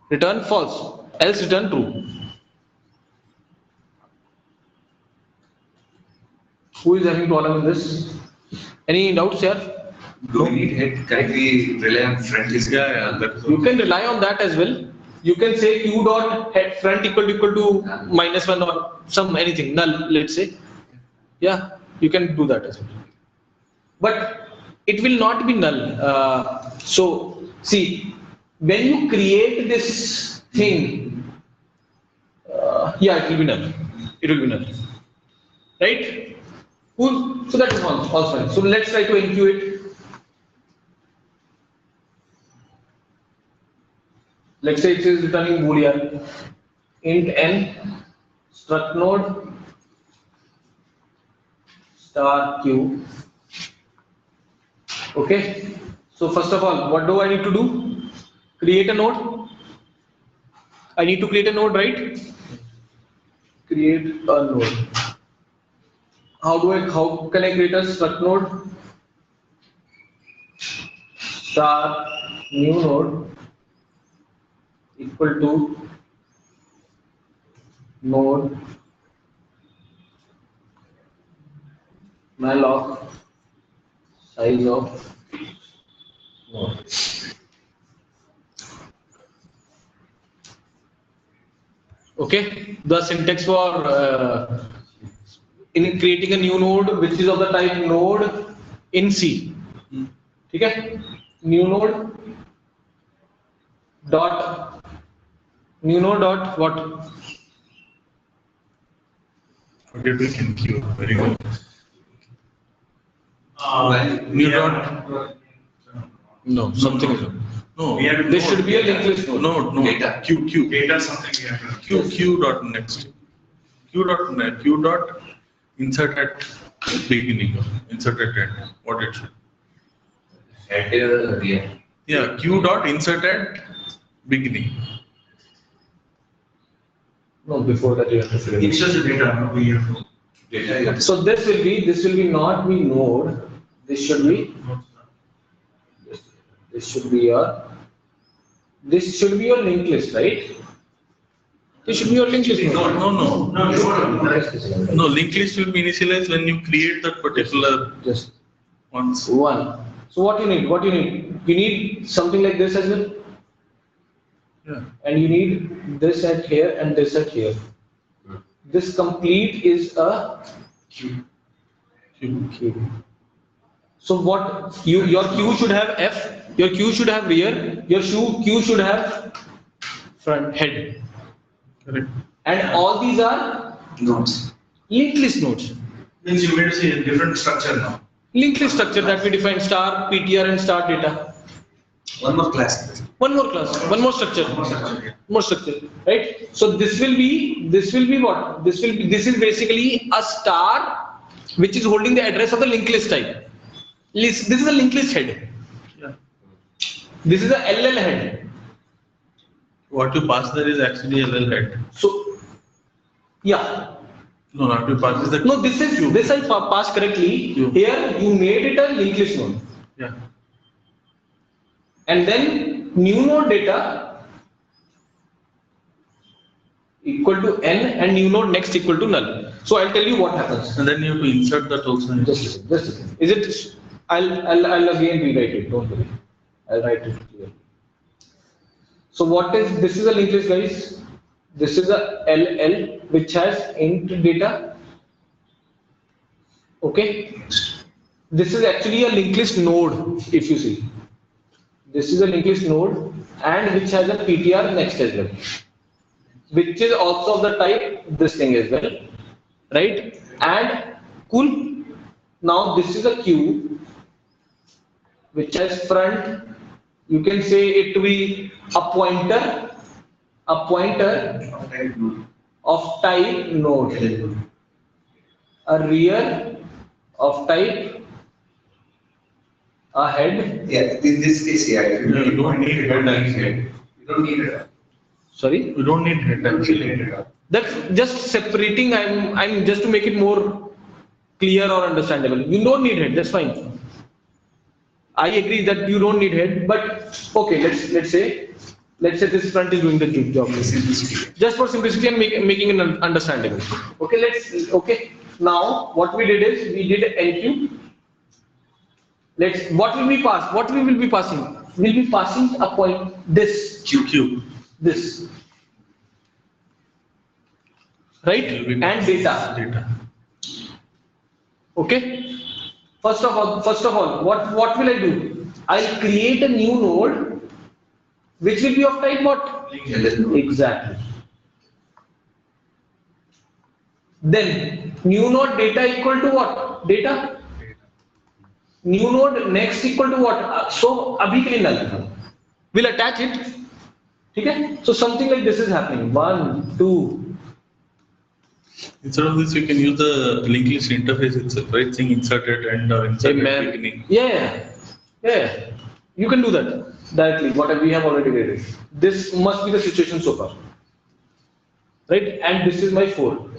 Return false. Else return true. Who is having problem with this? Any doubts here? Do we need head? Can we rely on front? Yeah, that's You can rely on that as well. You can say q dot head front equal to -1 or some anything null, let's say. Yeah, you can do that as well. But it will not be null. So see, when you create this thing, yeah, it will be null. It will be null, right? Cool. So that is all fine. So let's try to enqueue it. Let's say it is returning boolean int n struct node star q. Okay. So first of all, what do I need to do? Create a node. I need to create a node, right? Create a node. How can I create a struct node? Star new node equal to node malloc size of node. Okay, the syntax for in creating a new node which is of the type node in C. Okay, new node dot what? what did we can queue? Very good. We have No, something is wrong. No, We have This should be a linked list node. no, Data. Q data something we have to. Q dot next. Q dot insert at beginning, insert at end. What it should? Head, rear. Yeah, Q dot insert at beginning. No, before that you have to figure it Insert the data, no, we have to. Data. out. So this will be not be node. This should be your linked list, right? This should be your linked list. No, no. No, No, linked list will be initialized when you create that particular Just ones. one. So what you need? You need something like this as well, Yeah. and you need this at here and this at here. This complete is a Q. Q. So what your Q should have F, your Q should have rear, your Q should have front head, Correct. and all these are Nodes. linked list nodes. means you made us a different structure now. Linked list structure that we define star PTR and star data. One more class. One more class, one more structure, right? So this will be what? This is basically a star which is holding the address of the linked list type. This is a linked list head. Yeah. This is a LL head. What you pass there is actually LL head. So, yeah. No, not you pass is the No, this I passed correctly. Q. Here you made it a linked list node, Yeah. and then new node data equal to n and new node next equal to null. So I'll tell you what happens. And then you have to insert that also. Just a second. Is it? I'll again rewrite it. Don't worry. I'll write it clearly. So what is this? Is a linked list, guys. This is a LL which has int data. Okay. This is actually a linked list node. If you see, this is a linked list node and which has a PTR next as well, which is also of the type this thing as well, right? And cool. Now this is a queue which has front. You can say it to be a pointer of type node, a rear of type a head. Yeah, in this case, yeah. You don't need head actually. You don't need it. Sorry, You don't need head actually. that's just separating. I'm just to make it more clear or understandable. You don't need head. That's fine. I agree that you don't need head, but okay. Let's say this front is doing the job. Just for simplicity and making it understandable. Okay. Now what we did is we did enqueue. What will we pass? What we will be passing? We'll be passing a point this Q. this, right? And data. Okay. First of all, what will I do? I'll create a new node, which will be of type what? Exactly. Then new node data equal to what? Data. New node next equal to what? So abhi ke liye null. We'll attach it. Okay? So something like this is happening. 1, 2. Instead of this, you can use the linked list interface itself, right? Saying inserted and inserted beginning. Yeah. You can do that directly. What we have already created. This must be the situation so far, right? And this is my 4,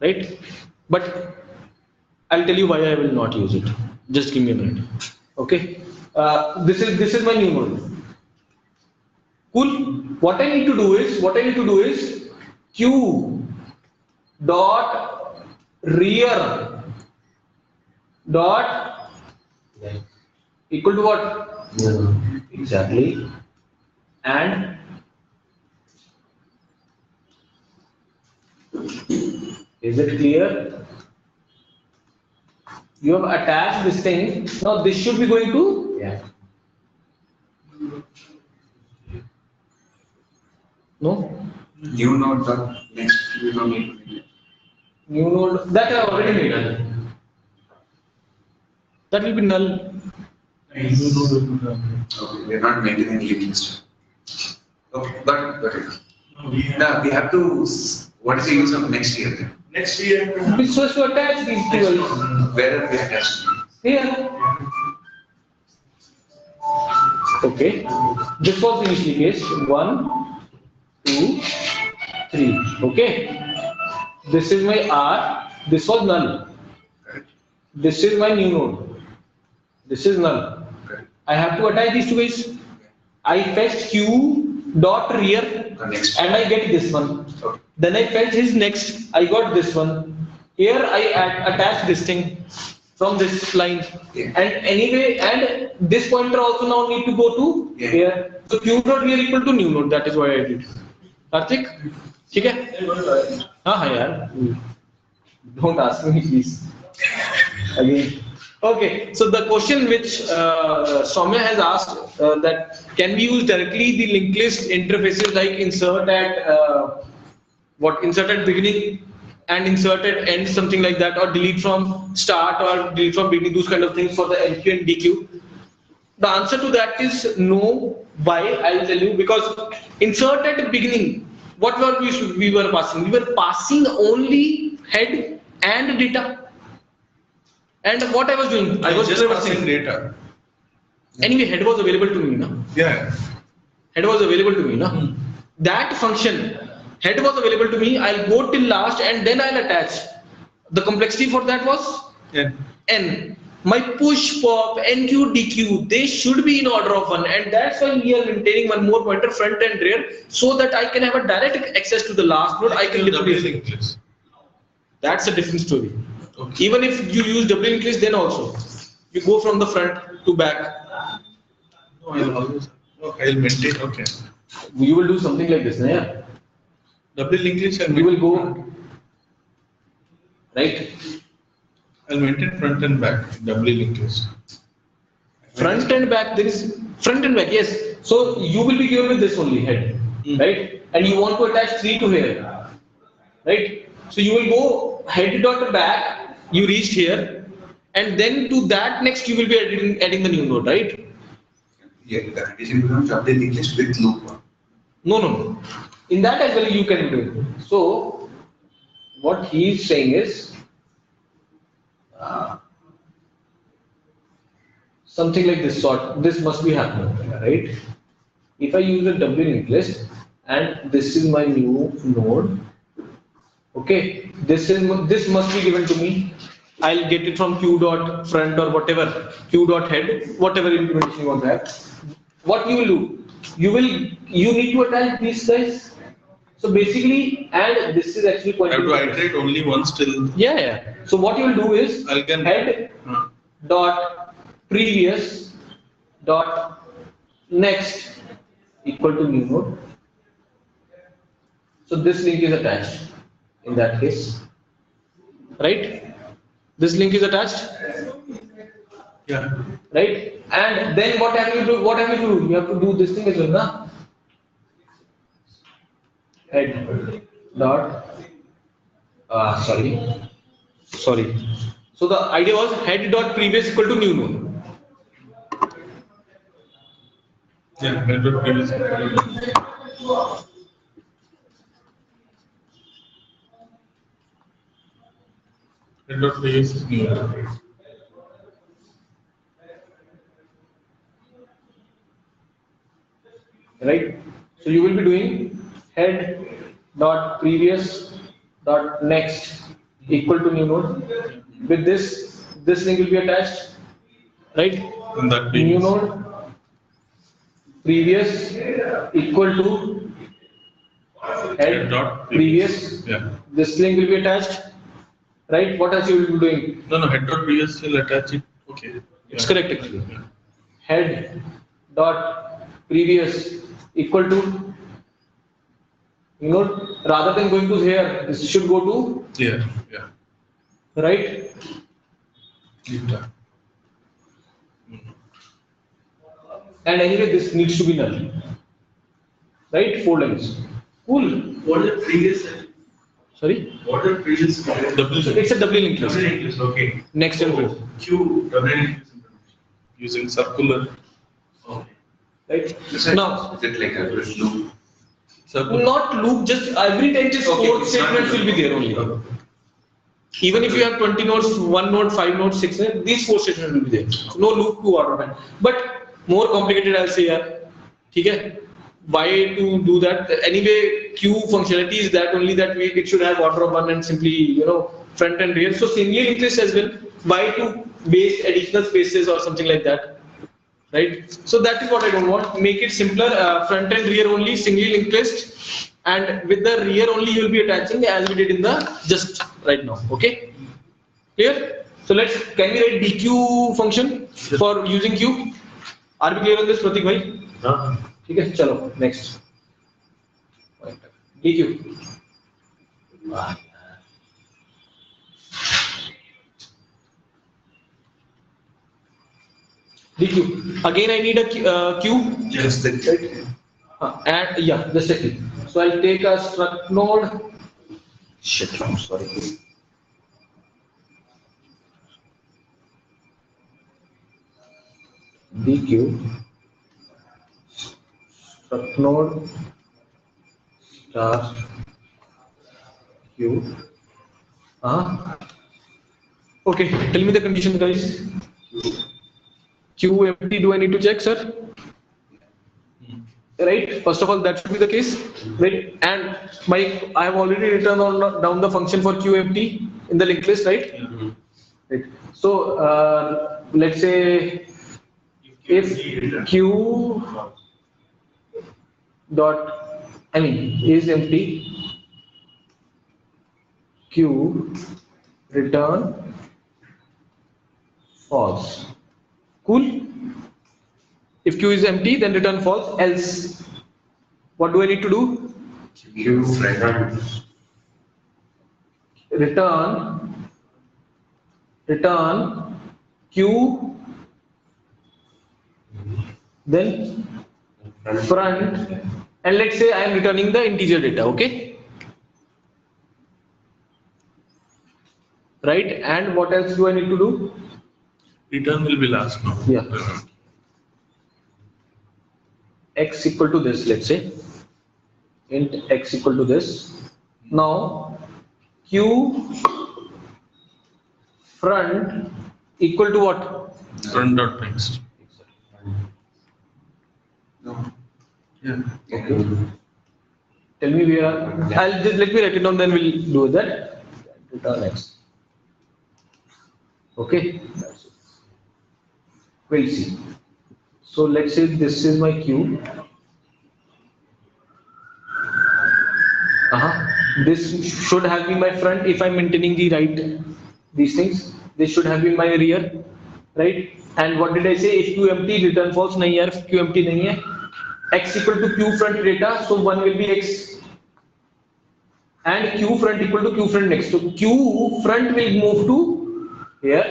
right? But I'll tell you why I will not use it. Just give me a minute. Okay. This is my new node. Cool. What I need to do is q dot rear dot equal to what? Exactly. And is it clear? You have attached this thing. Now this should be going to no. New node dot next. You don't need. New node that I already made. That will be null. Okay, we're not maintaining linked list. Okay, got it. Now we have to. What is the use of next year then? Next year. We're supposed to attach these two elements. Where are we attached? Here. Okay. This was the initial case. 1, 2, 3. Okay. This is my R. This was null. This is my new node. This is null. I have to attach these two ways. I fetched q dot rear and I get this one. Then I fetch his next. I got this one. Here I attach this thing from this line. And anyway, and this pointer also now need to go to here. So q dot rear equal to new node. That is why I did. Karthik, ठीक है? हाँ यार. Don't ask me please. Again. Okay, so the question which Soumya has asked that can we use directly the linked list interfaces like insert at insert at beginning and insert at end, something like that, or delete from start or delete from beginning, those kind of things for the NQ and DQ? The answer to that is no. Why? I will tell you. Because insert at beginning, what were we were passing? We were passing only head and data. And what I was doing, I was just reversing passing data. Anyway, head was available to me, no? Yeah. Head was available to me, no? That function, head was available to me. I'll go till last and then I'll attach. The complexity for that was n. my push, pop, NQ, DQ, they should be in order of 1, and that's why we are maintaining one more pointer front and rear, so that I can have a direct access to the last node. I can double literally. linked list. That's a different story. Okay. Even if you use double linked list, then also you go from the front to back. No, I'll maintain. Okay. You will do something like this, yeah. Double linked list. You will go right. I'll maintain front and back. Double linked list. Front and back, there is front and back, yes. So you will be given with this only head, right? And you want to attach 3 to here, right? So you will go head dot back, you reached here, and then to that next you will be adding the new node, right? Yeah, the addition becomes double linked list with loop one. No. In that as well you can do it. So what he is saying is something like this sort. This must be happening, right? If I use a double linked list and this is my new node, okay, this must be given to me. I'll get it from q dot front or whatever, q dot head, whatever implementation you want to have. What you will do? You need to attach these guys. So basically, and this is actually I pointing. have to iterate only once till. Yeah. So what you will do is head dot previous dot next equal to new node. So this link is attached in that case, right? This link is attached, Yeah. right? And then what have you to do? What have you to do? You have to do this thing as well, na? Head dot. Sorry. So the idea was head dot previous equal to new node. Yeah. Head dot previous. Head dot previous is new. Right? So you will be doing head dot previous dot next equal to new node. With this link will be attached, right? In that New previous. node previous equal to head dot previous. Yeah. This link will be attached, right? What else you will be doing? No. Head dot previous will attach it. Okay. It's Yeah. correct actually. Yeah. Head dot previous equal to, you know, rather than going to here, this should go to, Yeah. right? Yeah. And anyway, this needs to be null, right? 4 lines. Cool. What is the previous? Sorry, What is the previous? Double it's a double linked Double list. linked list, okay. Next and previous, Q double linked list. using circular. Okay. right? Is it- Now, is it like a loop? Circular. not loop, just every time just Okay, 4 it's not statements will be there only. Even if you have 20 nodes, 1 node, 5 nodes, 6 nodes, these 4 statements will be there. No loop to order man. But more complicated, I'll say, yeah. Okay? Why to do that? Anyway, queue functionality is that only that it should have order of 1 and simply, front and rear. So singly linked list as well. Why to base additional spaces or something like that? Right? So that is what I don't want. Make it simpler, front and rear only, singly linked list. And with the rear only you will be attaching as we did in the just right now. Okay? Clear? So can we write DQ function for using Q? Are we clear on this, Pratik bhai? Okay, chalo, next. DQ. DQ. Again, I need a Q. Just the And yeah, just a Q. So I'll take a struct node. Shit, I'm sorry. DQ. Struct node. Star. Q. Okay, tell me the condition, guys. Q empty, do I need to check, sir? Right, first of all, that should be the case, right? And I have already written down the function for Q empty in the linked list, right? Right. So let's say if Q dot is empty, Q return false. Cool. If Q is empty, then return false. Else, what do I need to do? Q return. Return Q, then front, and let's say I am returning the integer data, okay? Right, and what else do I need to do? Return will be last now. Yeah. X equal to this, let's say. Int X equal to this. Now, Q front equal to what? Front dot next. No. Yeah. Okay. Tell me where. I'll just let me write it down. Then we'll do that. Return X. Okay. That's it. We'll see. So let's say this is my Q. This should have been my front if I'm maintaining the right these things. This should have been my rear, right? And what did I say? If Q empty, return false. नहीं है, if Q empty नहीं है. X equal to Q front data, so one will be X, and Q front equal to Q front next. So Q front will move to here.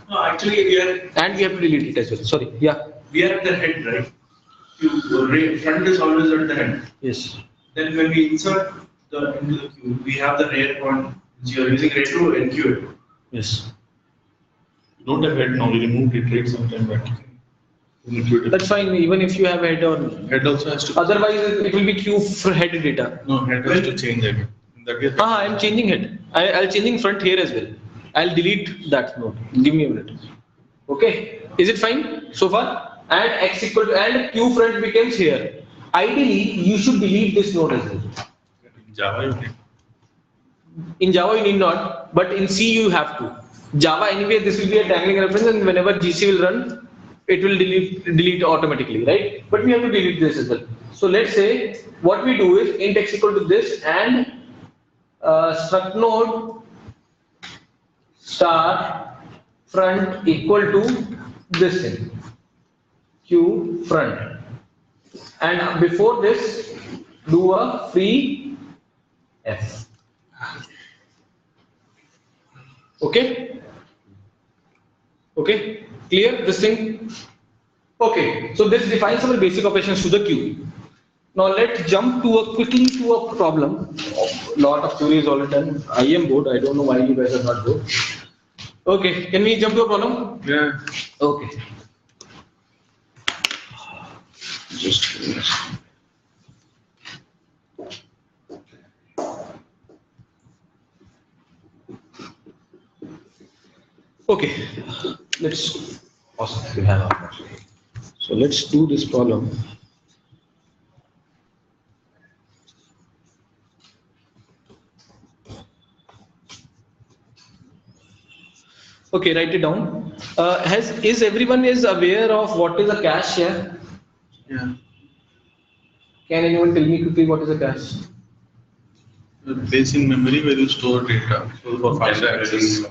No, actually we are And we have to delete it as well. Sorry. Yeah. we are at the head, right? Front is always at the head. Yes. Then when we insert into the queue, we have the rear point. You are using rear to enqueue it. Yes. You don't have head now, we removed it right sometime back. That's fine. Even if you have head or Head also has to. otherwise, it will be Q for head data. No, head has to change again. In that case, I'm changing head. I'll changing front here as well. I'll delete that node. Give me a minute. Okay. Is it fine so far? And X equal to and Q front becomes here. Ideally, you should delete this node as well. in Java you need. In Java, you need not, but in C, you have to. Java, anyway, this will be a dangling reference, and whenever GC will run, it will delete automatically, right? But we have to delete this as well. So let's say what we do is int X equal to this and struct node star front equal to this thing, Q front. And before this, do a free F. Okay? Okay? Clear this thing? Okay, so this defines our basic operations to the queue. Now let's jump quickly to a problem. Lot of theory is already done. I am bored. I don't know why you guys are not bored. Okay, can we jump to a problem? Yeah. Okay. Just Okay, let's pause. We have our so let's do this problem. Okay, write it down. Is everyone is aware of what is a cache here? Yeah. Can anyone tell me quickly what is a cache? The basic memory where you store data. So for faster access.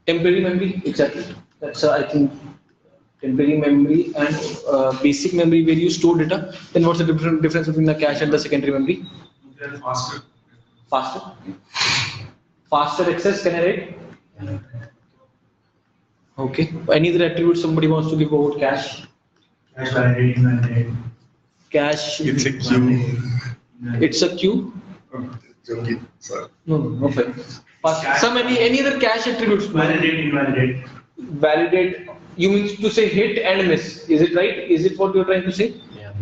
Temporary memory, exactly. That's I think temporary memory and basic memory where you store data. Then what's the difference between the cache and the secondary memory? They are faster. Faster. Faster access. Can I write? Okay. Any other attribute somebody wants to give about cache? Cache validating validate. Cache. It's a queue. It's a queue. Joking. Sorry. No fair. Some any other cache attributes. Validate, invalidate. Validate. You mean to say hit and miss? Is it right? Is it what you're trying to say? yeah.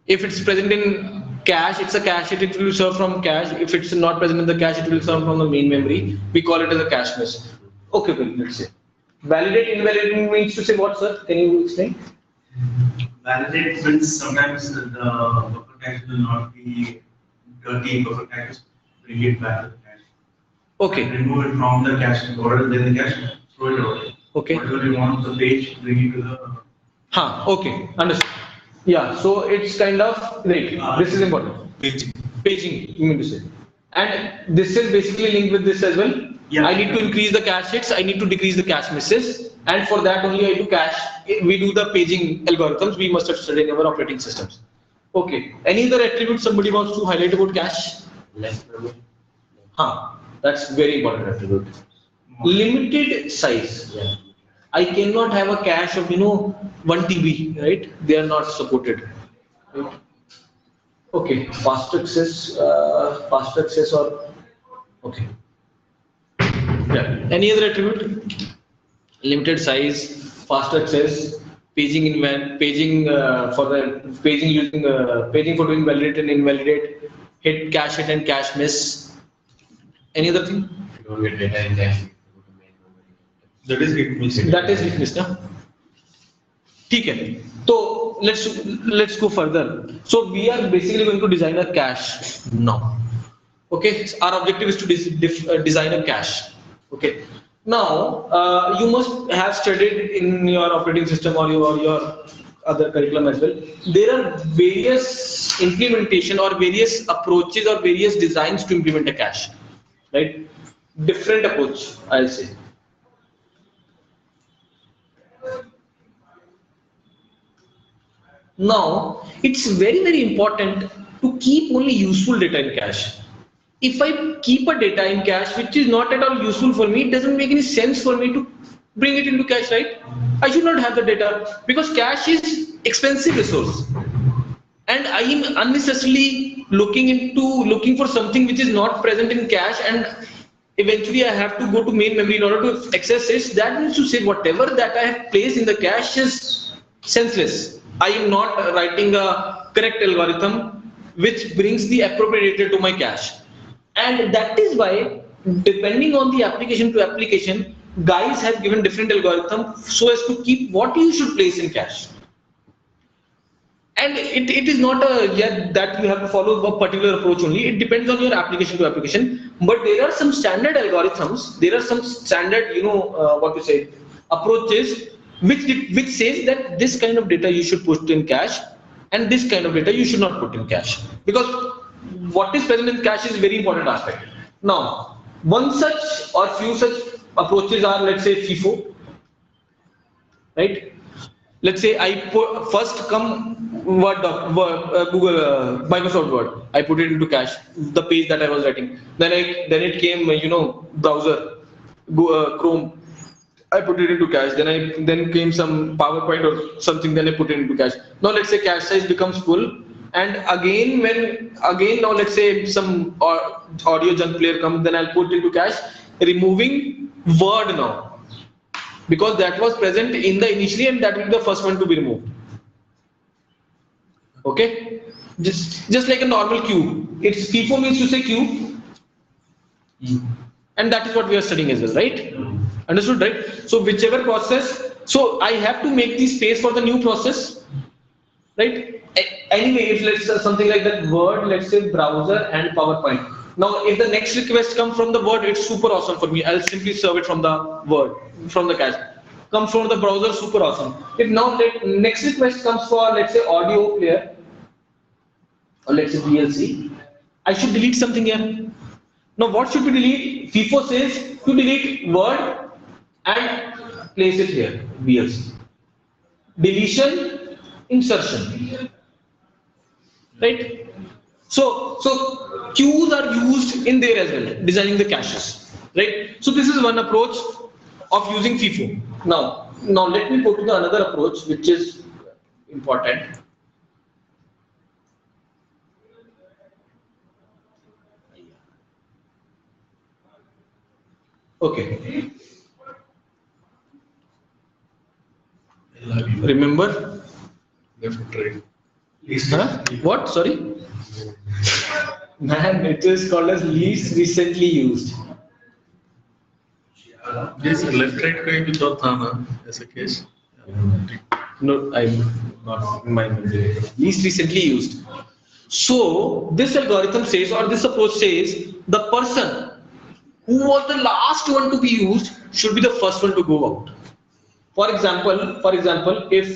If it's present in cache, it's a cache hit. It will serve from cache. If it's not present in the cache, it will serve from the main memory. We call it as a cache miss. Okay, well, let's say. Validate, invalidate means to say what, sir? Can you explain? Validate means sometimes the buffer cache will not be dirty. Buffer cache bring it back to the cache. Okay. Remove it from the cache or then the cache, throw it away. Okay. Whatever you want the page, bring it to the. Okay, understood. Yeah, so it's kind of right. This is important. Paging, you mean to say. And this is basically linked with this as well. Yeah. I need to increase the cache hits, I need to decrease the cache misses, and for that only I do cache. We do the paging algorithms. We must have studied in our operating systems. Okay. Any other attribute somebody wants to highlight about cache? Left memory. That's very important attribute. Limited size. Yeah. I cannot have a cache of 1 TB, right? They are not supported. Right? Okay, fast access or okay. Yeah. Any other attribute? Limited size, fast access, paging for the paging using paging for doing validate and invalidate, cache hit and cache miss. Any other thing? If you don't get data in cache, you go to main memory. That is hit miss. That is hit miss, na? ठीक है. So let's go further. So we are basically going to design a cache now. Okay, our objective is to design a cache. Okay. Now you must have studied in your operating system or your other curriculum as well. There are various implementation or various approaches or various designs to implement a cache, right? Different approach, I'll say. Now, it's very, very important to keep only useful data in cache. If I keep a data in cache which is not at all useful for me, it doesn't make any sense for me to bring it into cache, right? I should not have the data because cache is expensive resource. And I am unnecessarily looking for something which is not present in cache, and eventually I have to go to main memory in order to access it. That means to say whatever that I have placed in the cache is senseless. I am not writing a correct algorithm which brings the appropriate data to my cache. And that is why, depending on the application to application, guys have given different algorithms so as to keep what you should place in cache. And it is not that you have to follow a particular approach only. It depends on your application to application. But there are some standard algorithms. There are some standard, approaches which says that this kind of data you should put in cache, and this kind of data you should not put in cache. Because what is present in cache is a very important aspect. Now, one such or few such approaches are, let's say, FIFO, right? Let's say I put first come Microsoft Word. I put it into cache, the page that I was writing. Then it came, browser, Chrome. I put it into cache. Then came some PowerPoint or something. Then I put it into cache. Now let's say cache size becomes full. And again now let's say some audio junk player comes, then I'll put it into cache, removing Word now, because that was present in the initially, and that will be the first one to be removed. Okay, just like a normal queue. It's FIFO means to say queue, and that is what we are studying as well, right? Understood, right? So whichever process, so I have to make the space for the new process, right? Anyway, if let's say something like that Word, let's say browser and PowerPoint. Now, if the next request comes from the Word, it's super awesome for me. I'll simply serve it from the Word, from the cache. Comes from the browser, super awesome. If now next request comes for, let's say, audio player, or let's say VLC, I should delete something here. Now, what should we delete? FIFO says to delete Word and place it here, VLC. Deletion, insertion. Right? So queues are used in there as well, designing the caches. Right? So this is one approach of using FIFO. Now let me go to the another approach which is important. Okay. Remember? Left, right. Huh? What? Sorry? Man, it is called as least recently used. Yes, left, right का भी तो था ना ऐसे case. No, I'm not in my memory. Least recently used. So this algorithm says, or this approach says, the person who was the last one to be used should be the first one to go out. For example, if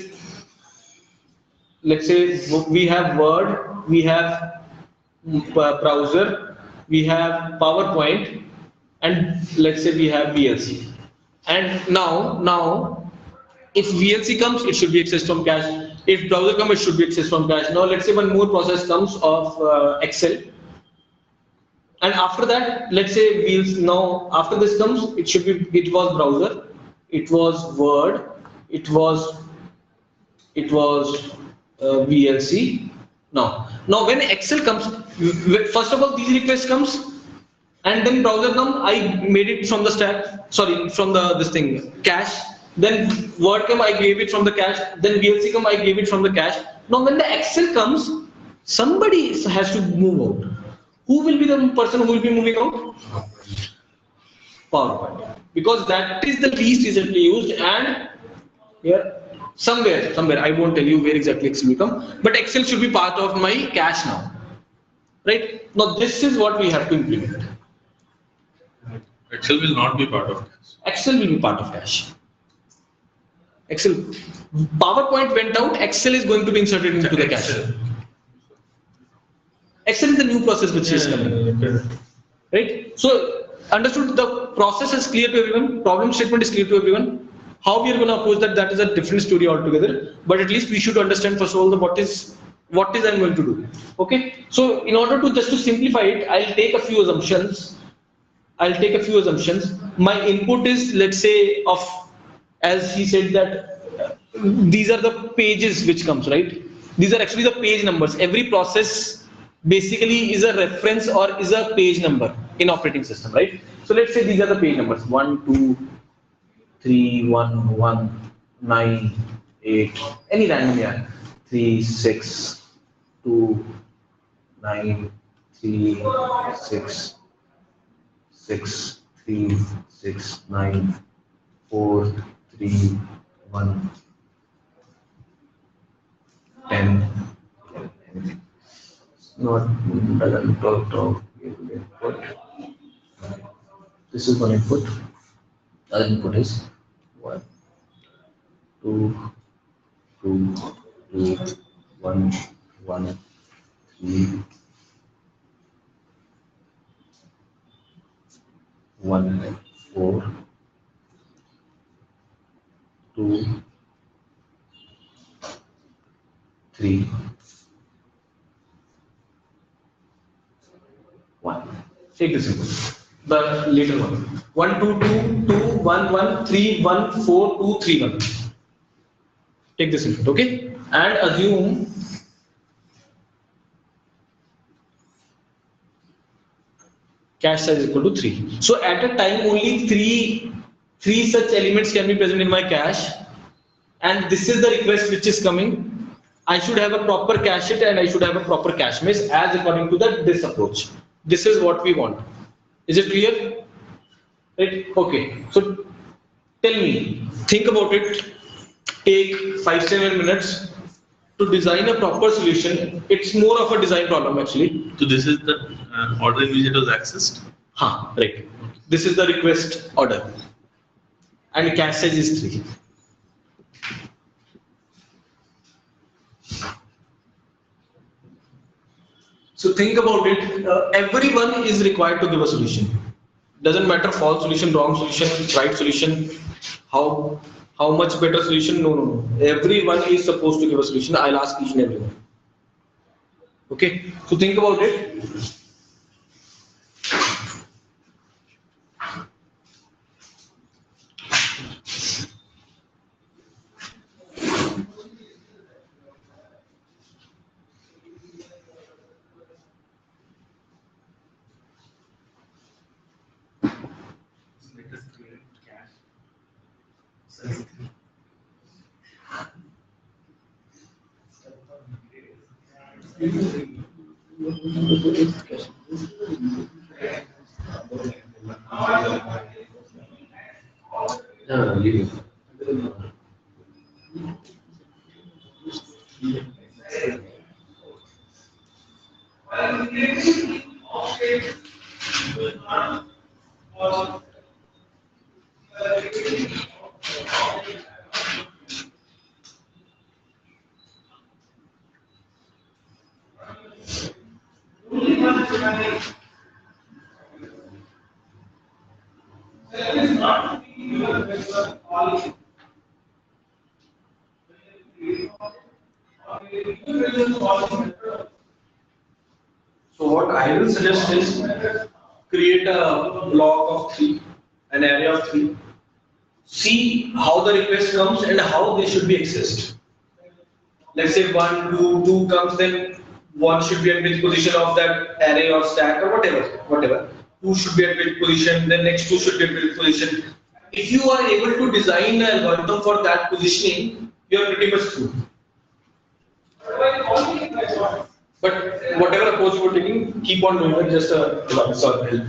let's say we have Word, we have browser, we have PowerPoint, and let's say we have VLC. And now, if VLC comes, it should be accessed from cache. If browser comes, it should be accessed from cache. Now, let's say one more process comes of Excel. And after that, let's say after this comes, it was browser, it was Word, it was VLC. Now when Excel comes, first of all these requests comes, and then browser come, I made it from the stack, from the cache. Then Word come, I gave it from the cache. Then VLC come, I gave it from the cache. Now when the Excel comes, somebody has to move out. Who will be the person who will be moving out? PowerPoint, because that is the least recently used, and here somewhere I won't tell you where exactly Excel will come, but Excel should be part of my cache now, right? Now this is what we have to implement. Excel will not be part of cache. Excel will be part of cache. PowerPoint went out, Excel is going to be inserted into the cache. Excel is the new process which is coming, right? So understood, the process is clear to everyone, problem statement is clear to everyone. How we are going to approach that is a different story altogether, but at least we should understand first of all what is I'm going to do. Okay, so in order to just to simplify it, I'll take a few assumptions. My input is, let's say, as he said, that these are the pages which comes, right? These are actually the page numbers. Every process basically is a reference or is a page number in operating system, right? So let's say these are the page numbers: 1, 2, 3, 1, 1, 9, 8, any random, yeah. 3, 6, 2, 9, 3, 6, 6, 3, 6, 9, 4, 3, 1, 10. Doesn't talk. Input. This is one input. Other input is 1, 2, 2, 2, 1, 1, 3, 1, 4, 2, 3, 1. Take this input. The later one. 1, 2, 2, 2, 1, 1, 3, 1, 4, 2, 3, 1. Take this input, okay? And assume cache size is equal to 3. So at a time only three such elements can be present in my cache, and this is the request which is coming. I should have a proper cache hit and I should have a proper cache miss as according to this approach. This is what we want. Is it clear? Right? Okay. So tell me, think about it. Take 5-7 minutes to design a proper solution. It's more of a design problem actually. So this is the order in which it was accessed. Right. This is the request order, and cache size is 3. So think about it. Everyone is required to give a solution. Doesn't matter false solution, wrong solution, right solution, how much better solution. No. Everyone is supposed to give a solution. I'll ask each and everyone. Okay. So think about it. So what I will suggest is create a block of 3, an array of 3. See how the request comes and how they should be accessed. Let's say 1, 2, 2 comes, then 1 should be at which position of that array or stack or whatever. 2 should be at which position, then next 2 should be at which position. If you are able to design an algorithm for that positioning, you are pretty much through. But whatever approach you are taking, keep on doing it, just a sort of help.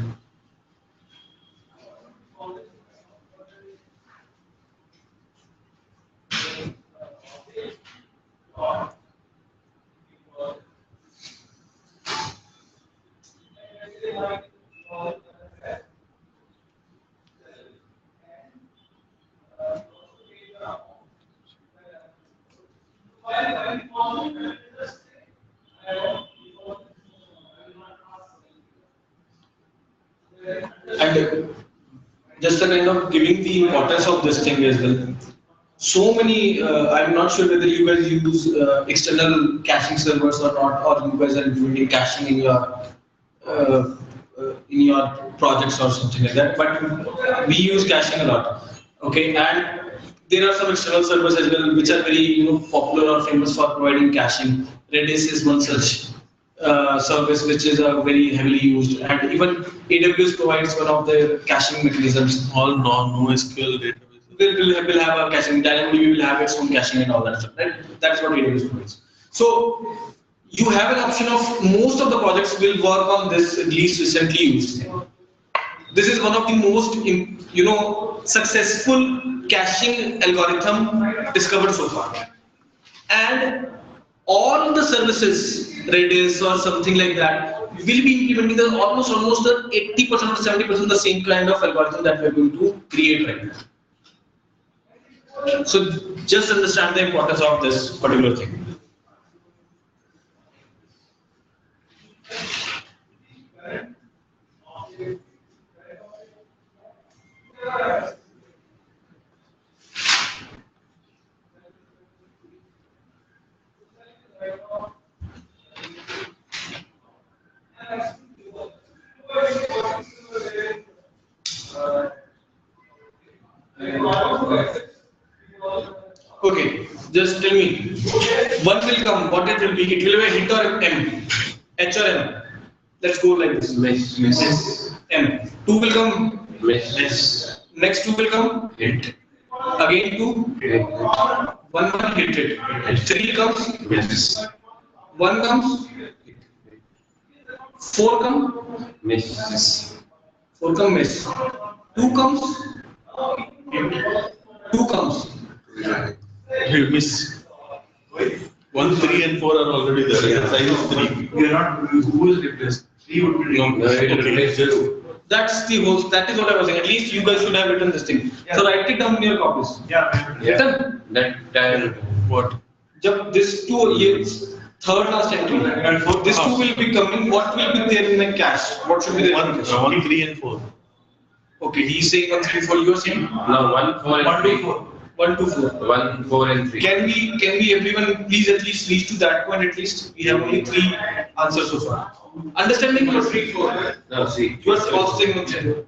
And just a kind of giving the importance of this thing as well. So many, I'm not sure whether you guys use external caching servers or not, or you guys are implementing caching in your projects or something like that. But we use caching a lot. Okay, and there are some external servers as well, which are very popular or famous for providing caching. Redis is one such service which is very heavily used, and even AWS provides one of the caching mechanisms. All non-NoSQL databases. Will have a caching. DynamoDB will have its own caching and all that stuff. Right? That's what AWS provides. So you have an option of most of the projects will work on this at least recently used. This is one of the most successful caching algorithm discovered so far, and all the services, Redis or something like that, will be implementing the almost the 80% or 70% the same kind of algorithm that we are going to create right now. So just understand the importance of this particular thing. Okay, just tell me, one will come, what it will be? It will be a hit or M? H or M? Let's go like this. Miss. M. 2 will come? Miss. Next 2 will come? Hit. Again 2? Hit. 1 hit it. 3 comes? Miss. 1 comes? 4 come? Miss. 4 come miss. 2 comes? Hit. 2 comes? You miss. 1, 3 and 4 are already there. The size is 3. We are not, who is replaced? 3 would be replaced. That is what I was saying. At least you guys should have written this thing. Yeah. So write it down in your copies. Yeah. Written? That What? This 2 is third last entry. This 2 will be coming. What will be there in the cache? What should be there in the cache? 1, 3 and 4. Okay, he's saying 1, 3, 4. You are saying no 1, 4 and 3. 1, 2, 4. 1, 4 and 3. Can we everyone please at least reach to that point at least? We have only 3 answers so far. Understanding your 3, 4. No, see. You are also saying 1, 3.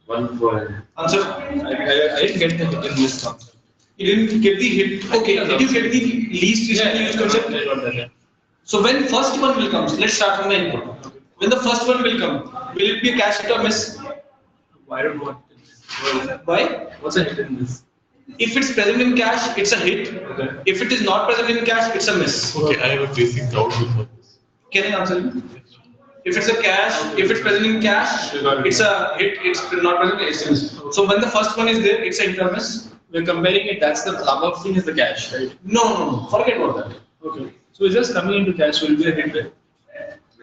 1, 4 and Answer. I didn't get the hit in this concept. You didn't get the hit. Okay, did you get the least recently used concept? I got that. So when first one will come, let's start from the input. When the first one will come, will it be a cache hit or miss? Why don't want it? Why? What's a hit in this? If it's present in cache, it's a hit. Okay. If it is not present in cache, it's a miss. Okay, I have a basic doubt before this. Can I answer you? If it's a cache, if it's present in cache, it's a hit. It's not present, it's a miss. So when the first one is there, it's a hit or miss. We're comparing it, that's the above thing is the cache, right? No, forget about that. Okay. So it's just coming into cache will be a hit, right?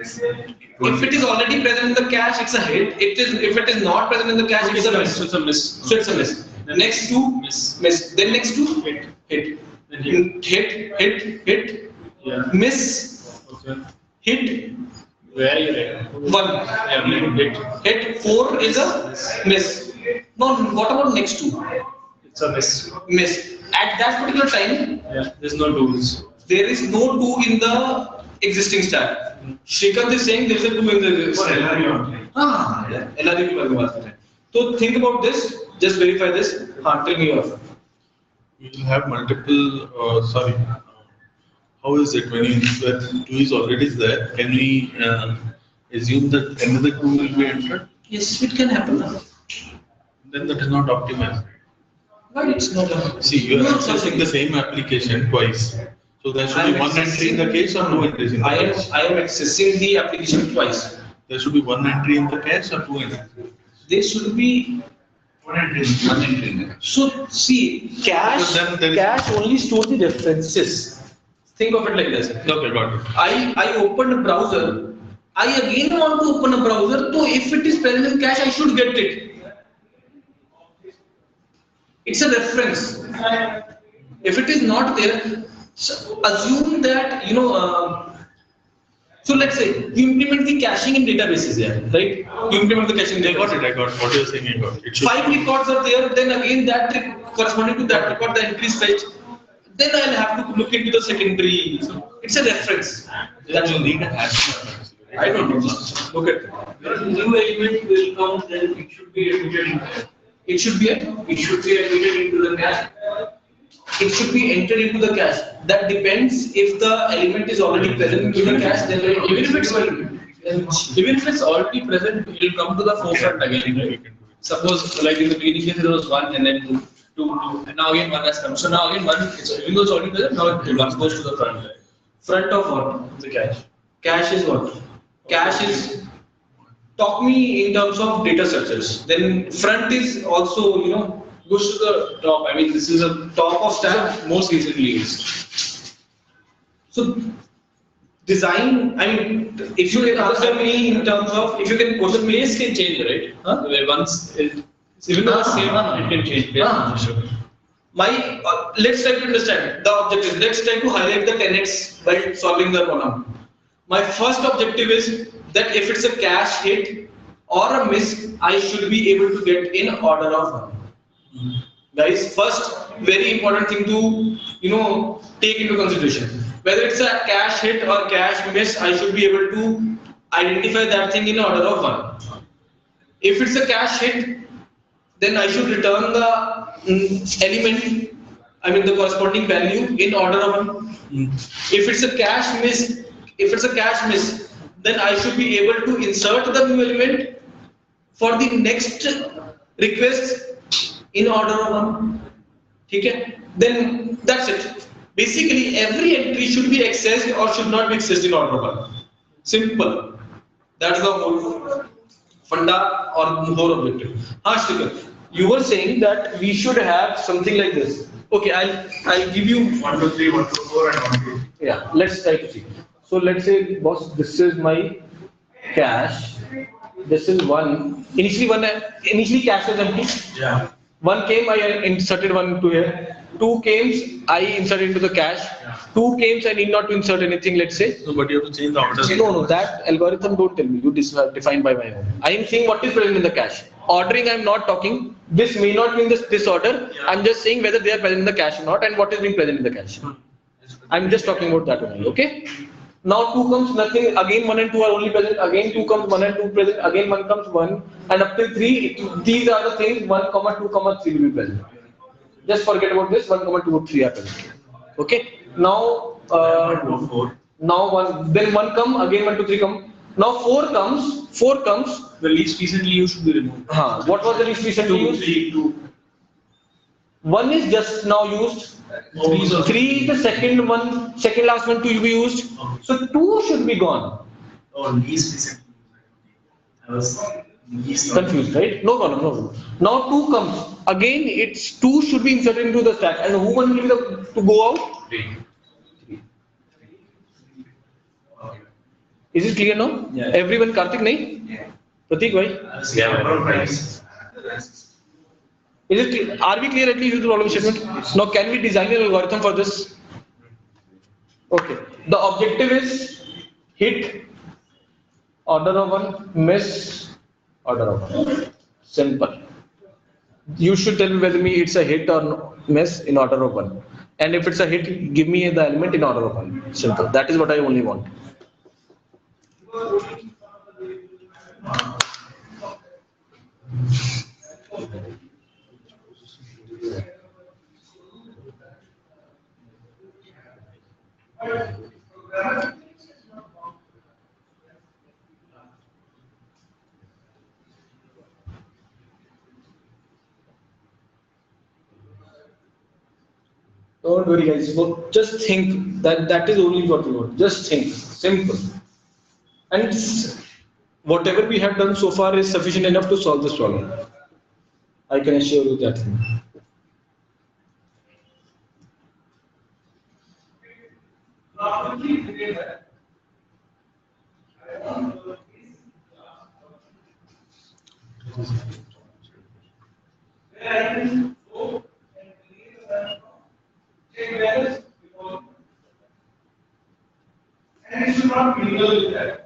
If it is already present in the cache, it's a hit. If it is not present in the cache, it's a miss. It's a miss. So it's a miss. Next to miss. Then next to hit. Then hit. Hit. Yeah. Miss. Okay. Hit. Where you right? 1. Yeah, hit. Hit 4 is a miss. Now what about next 2? It's a miss. Miss. At that particular time, Yeah, there's no tools. there is no 2 in the existing stack. Shrikant is saying there is a 2 in the stack. LRU की बात कर रहे हैं. So think about this. Just verify this. हाँ, tell me yours. We will have multiple, how is it when two is already there? Can we assume that another two will be entered? Yes, it can happen. Then that is not optimized. But it's not a... See, you are accessing the same application twice. So there should be one entry in the cache or two entries in the cache? I am accessing the application twice. There should be one entry in the cache or two entries? There should be One entry in there. So see, cache Because then there is- cache only stores the references. Think of it like this. Okay, got it. I opened a browser. I again want to open a browser. So if it is present in cache, I should get it. It's a reference. If it is not there, so assume that so let's say you implement the caching in databases there, right? You implement the caching. I got it. What you're saying, I got it. It should 5 records are there, then again corresponding to that record, the entry is fetched. Then I'll have to look into the secondary. It's a reference. That you need a hash. I don't know. Look at that. When a new element will come, then it should be admitted in cache. It should be admitted into the cache. it should be entered into the cache. That depends if the element is already present in the cache. Then Even if it's already present, it will come to the forefront again. Right? Suppose, like in the beginning case, there was 1 and then 2, and now again 1 has come. So now again 1, even though it's already present, now it 1 goes to the front. front of what? The cache. Cache is what? Cache is, talk me in terms of data structures. Then front is also, Goes to the top. I mean, this is a top of stack. most recently used. So design, I mean, if you can answer me in terms of, if you can The question me, base can change, right? Huh? Where once, even though it's same, it can change. Ah. Sure. my, let's try to understand the objective. Let's try to highlight the 10x by solving the problem. My first objective is that if it's a cache hit or a miss, I should be able to get in order of 1. Guys, first very important thing to take into consideration. Whether it's a cache hit or cache miss, I should be able to identify that thing in order of 1. If it's a cache hit, then I should return the element, I mean the corresponding value in order of 1. If it's a cache miss, then I should be able to insert the new element for the next request in order of 1. Okay? Then that's it. Basically, every entry should be accessed or should not be accessed in order of 1. Simple. That's the whole funda or whole objective. Shrikant, you were saying that we should have something like this. Okay, I'll give you 1, 2, 3, 1, 2, 4, and 1, 2. Yeah, let's try to see. So let's say, boss, this is my cache. This is 1. Initially cache was empty. Yeah. 1 came, I inserted 1 into here. 2 came, I inserted into the cache. 2 came, I need not to insert anything, let's say. No, but you have to change the order. No, that algorithm don't tell me. You define by my own. I am saying what is present in the cache. Ordering, I am not talking. This may not be in this order. Yeah. I am just saying whether they are present in the cache or not and what is being present in the cache. I am just talking about that only, okay? Now 2 comes, nothing, again 1 and 2 are only present, again 2 comes, 1 and 2 present, again 1 comes 1, and up till 3, these are the things, 1, 2, 3 will be present. Just forget about this, 1, 2, 3 are present. Okay? Now, then 1 come, again 1, 2, 3 come. Now 4 comes. The least recently used should be removed. What was the least recently 2, used? 3, 2. 1 is just now used. 3 is the second last one to be used. So 2 should be gone. Oh, least recently. I was least Confused, right? No problem. Now 2 comes. Again, it's 2 should be inserted into the stack. And who one will be to go out? Is it clear now? Yeah. Everyone, Karthik, nahi? Yeah. Pratik, bhai? Is it clear? Are we clear at least with the problem statement? Now, can we design an algorithm for this? Okay. The objective is hit, order of one, miss, order of one. Simple. You should tell me whether it's a hit or miss in order of one. And if it's a hit, give me the element in order of one. Simple. That is what I only want. Don't worry, guys. Just think that is only what we want. Just think. Simple. And whatever we have done so far is sufficient enough to solve this problem. I can assure you that thing. And it should not be legal with that.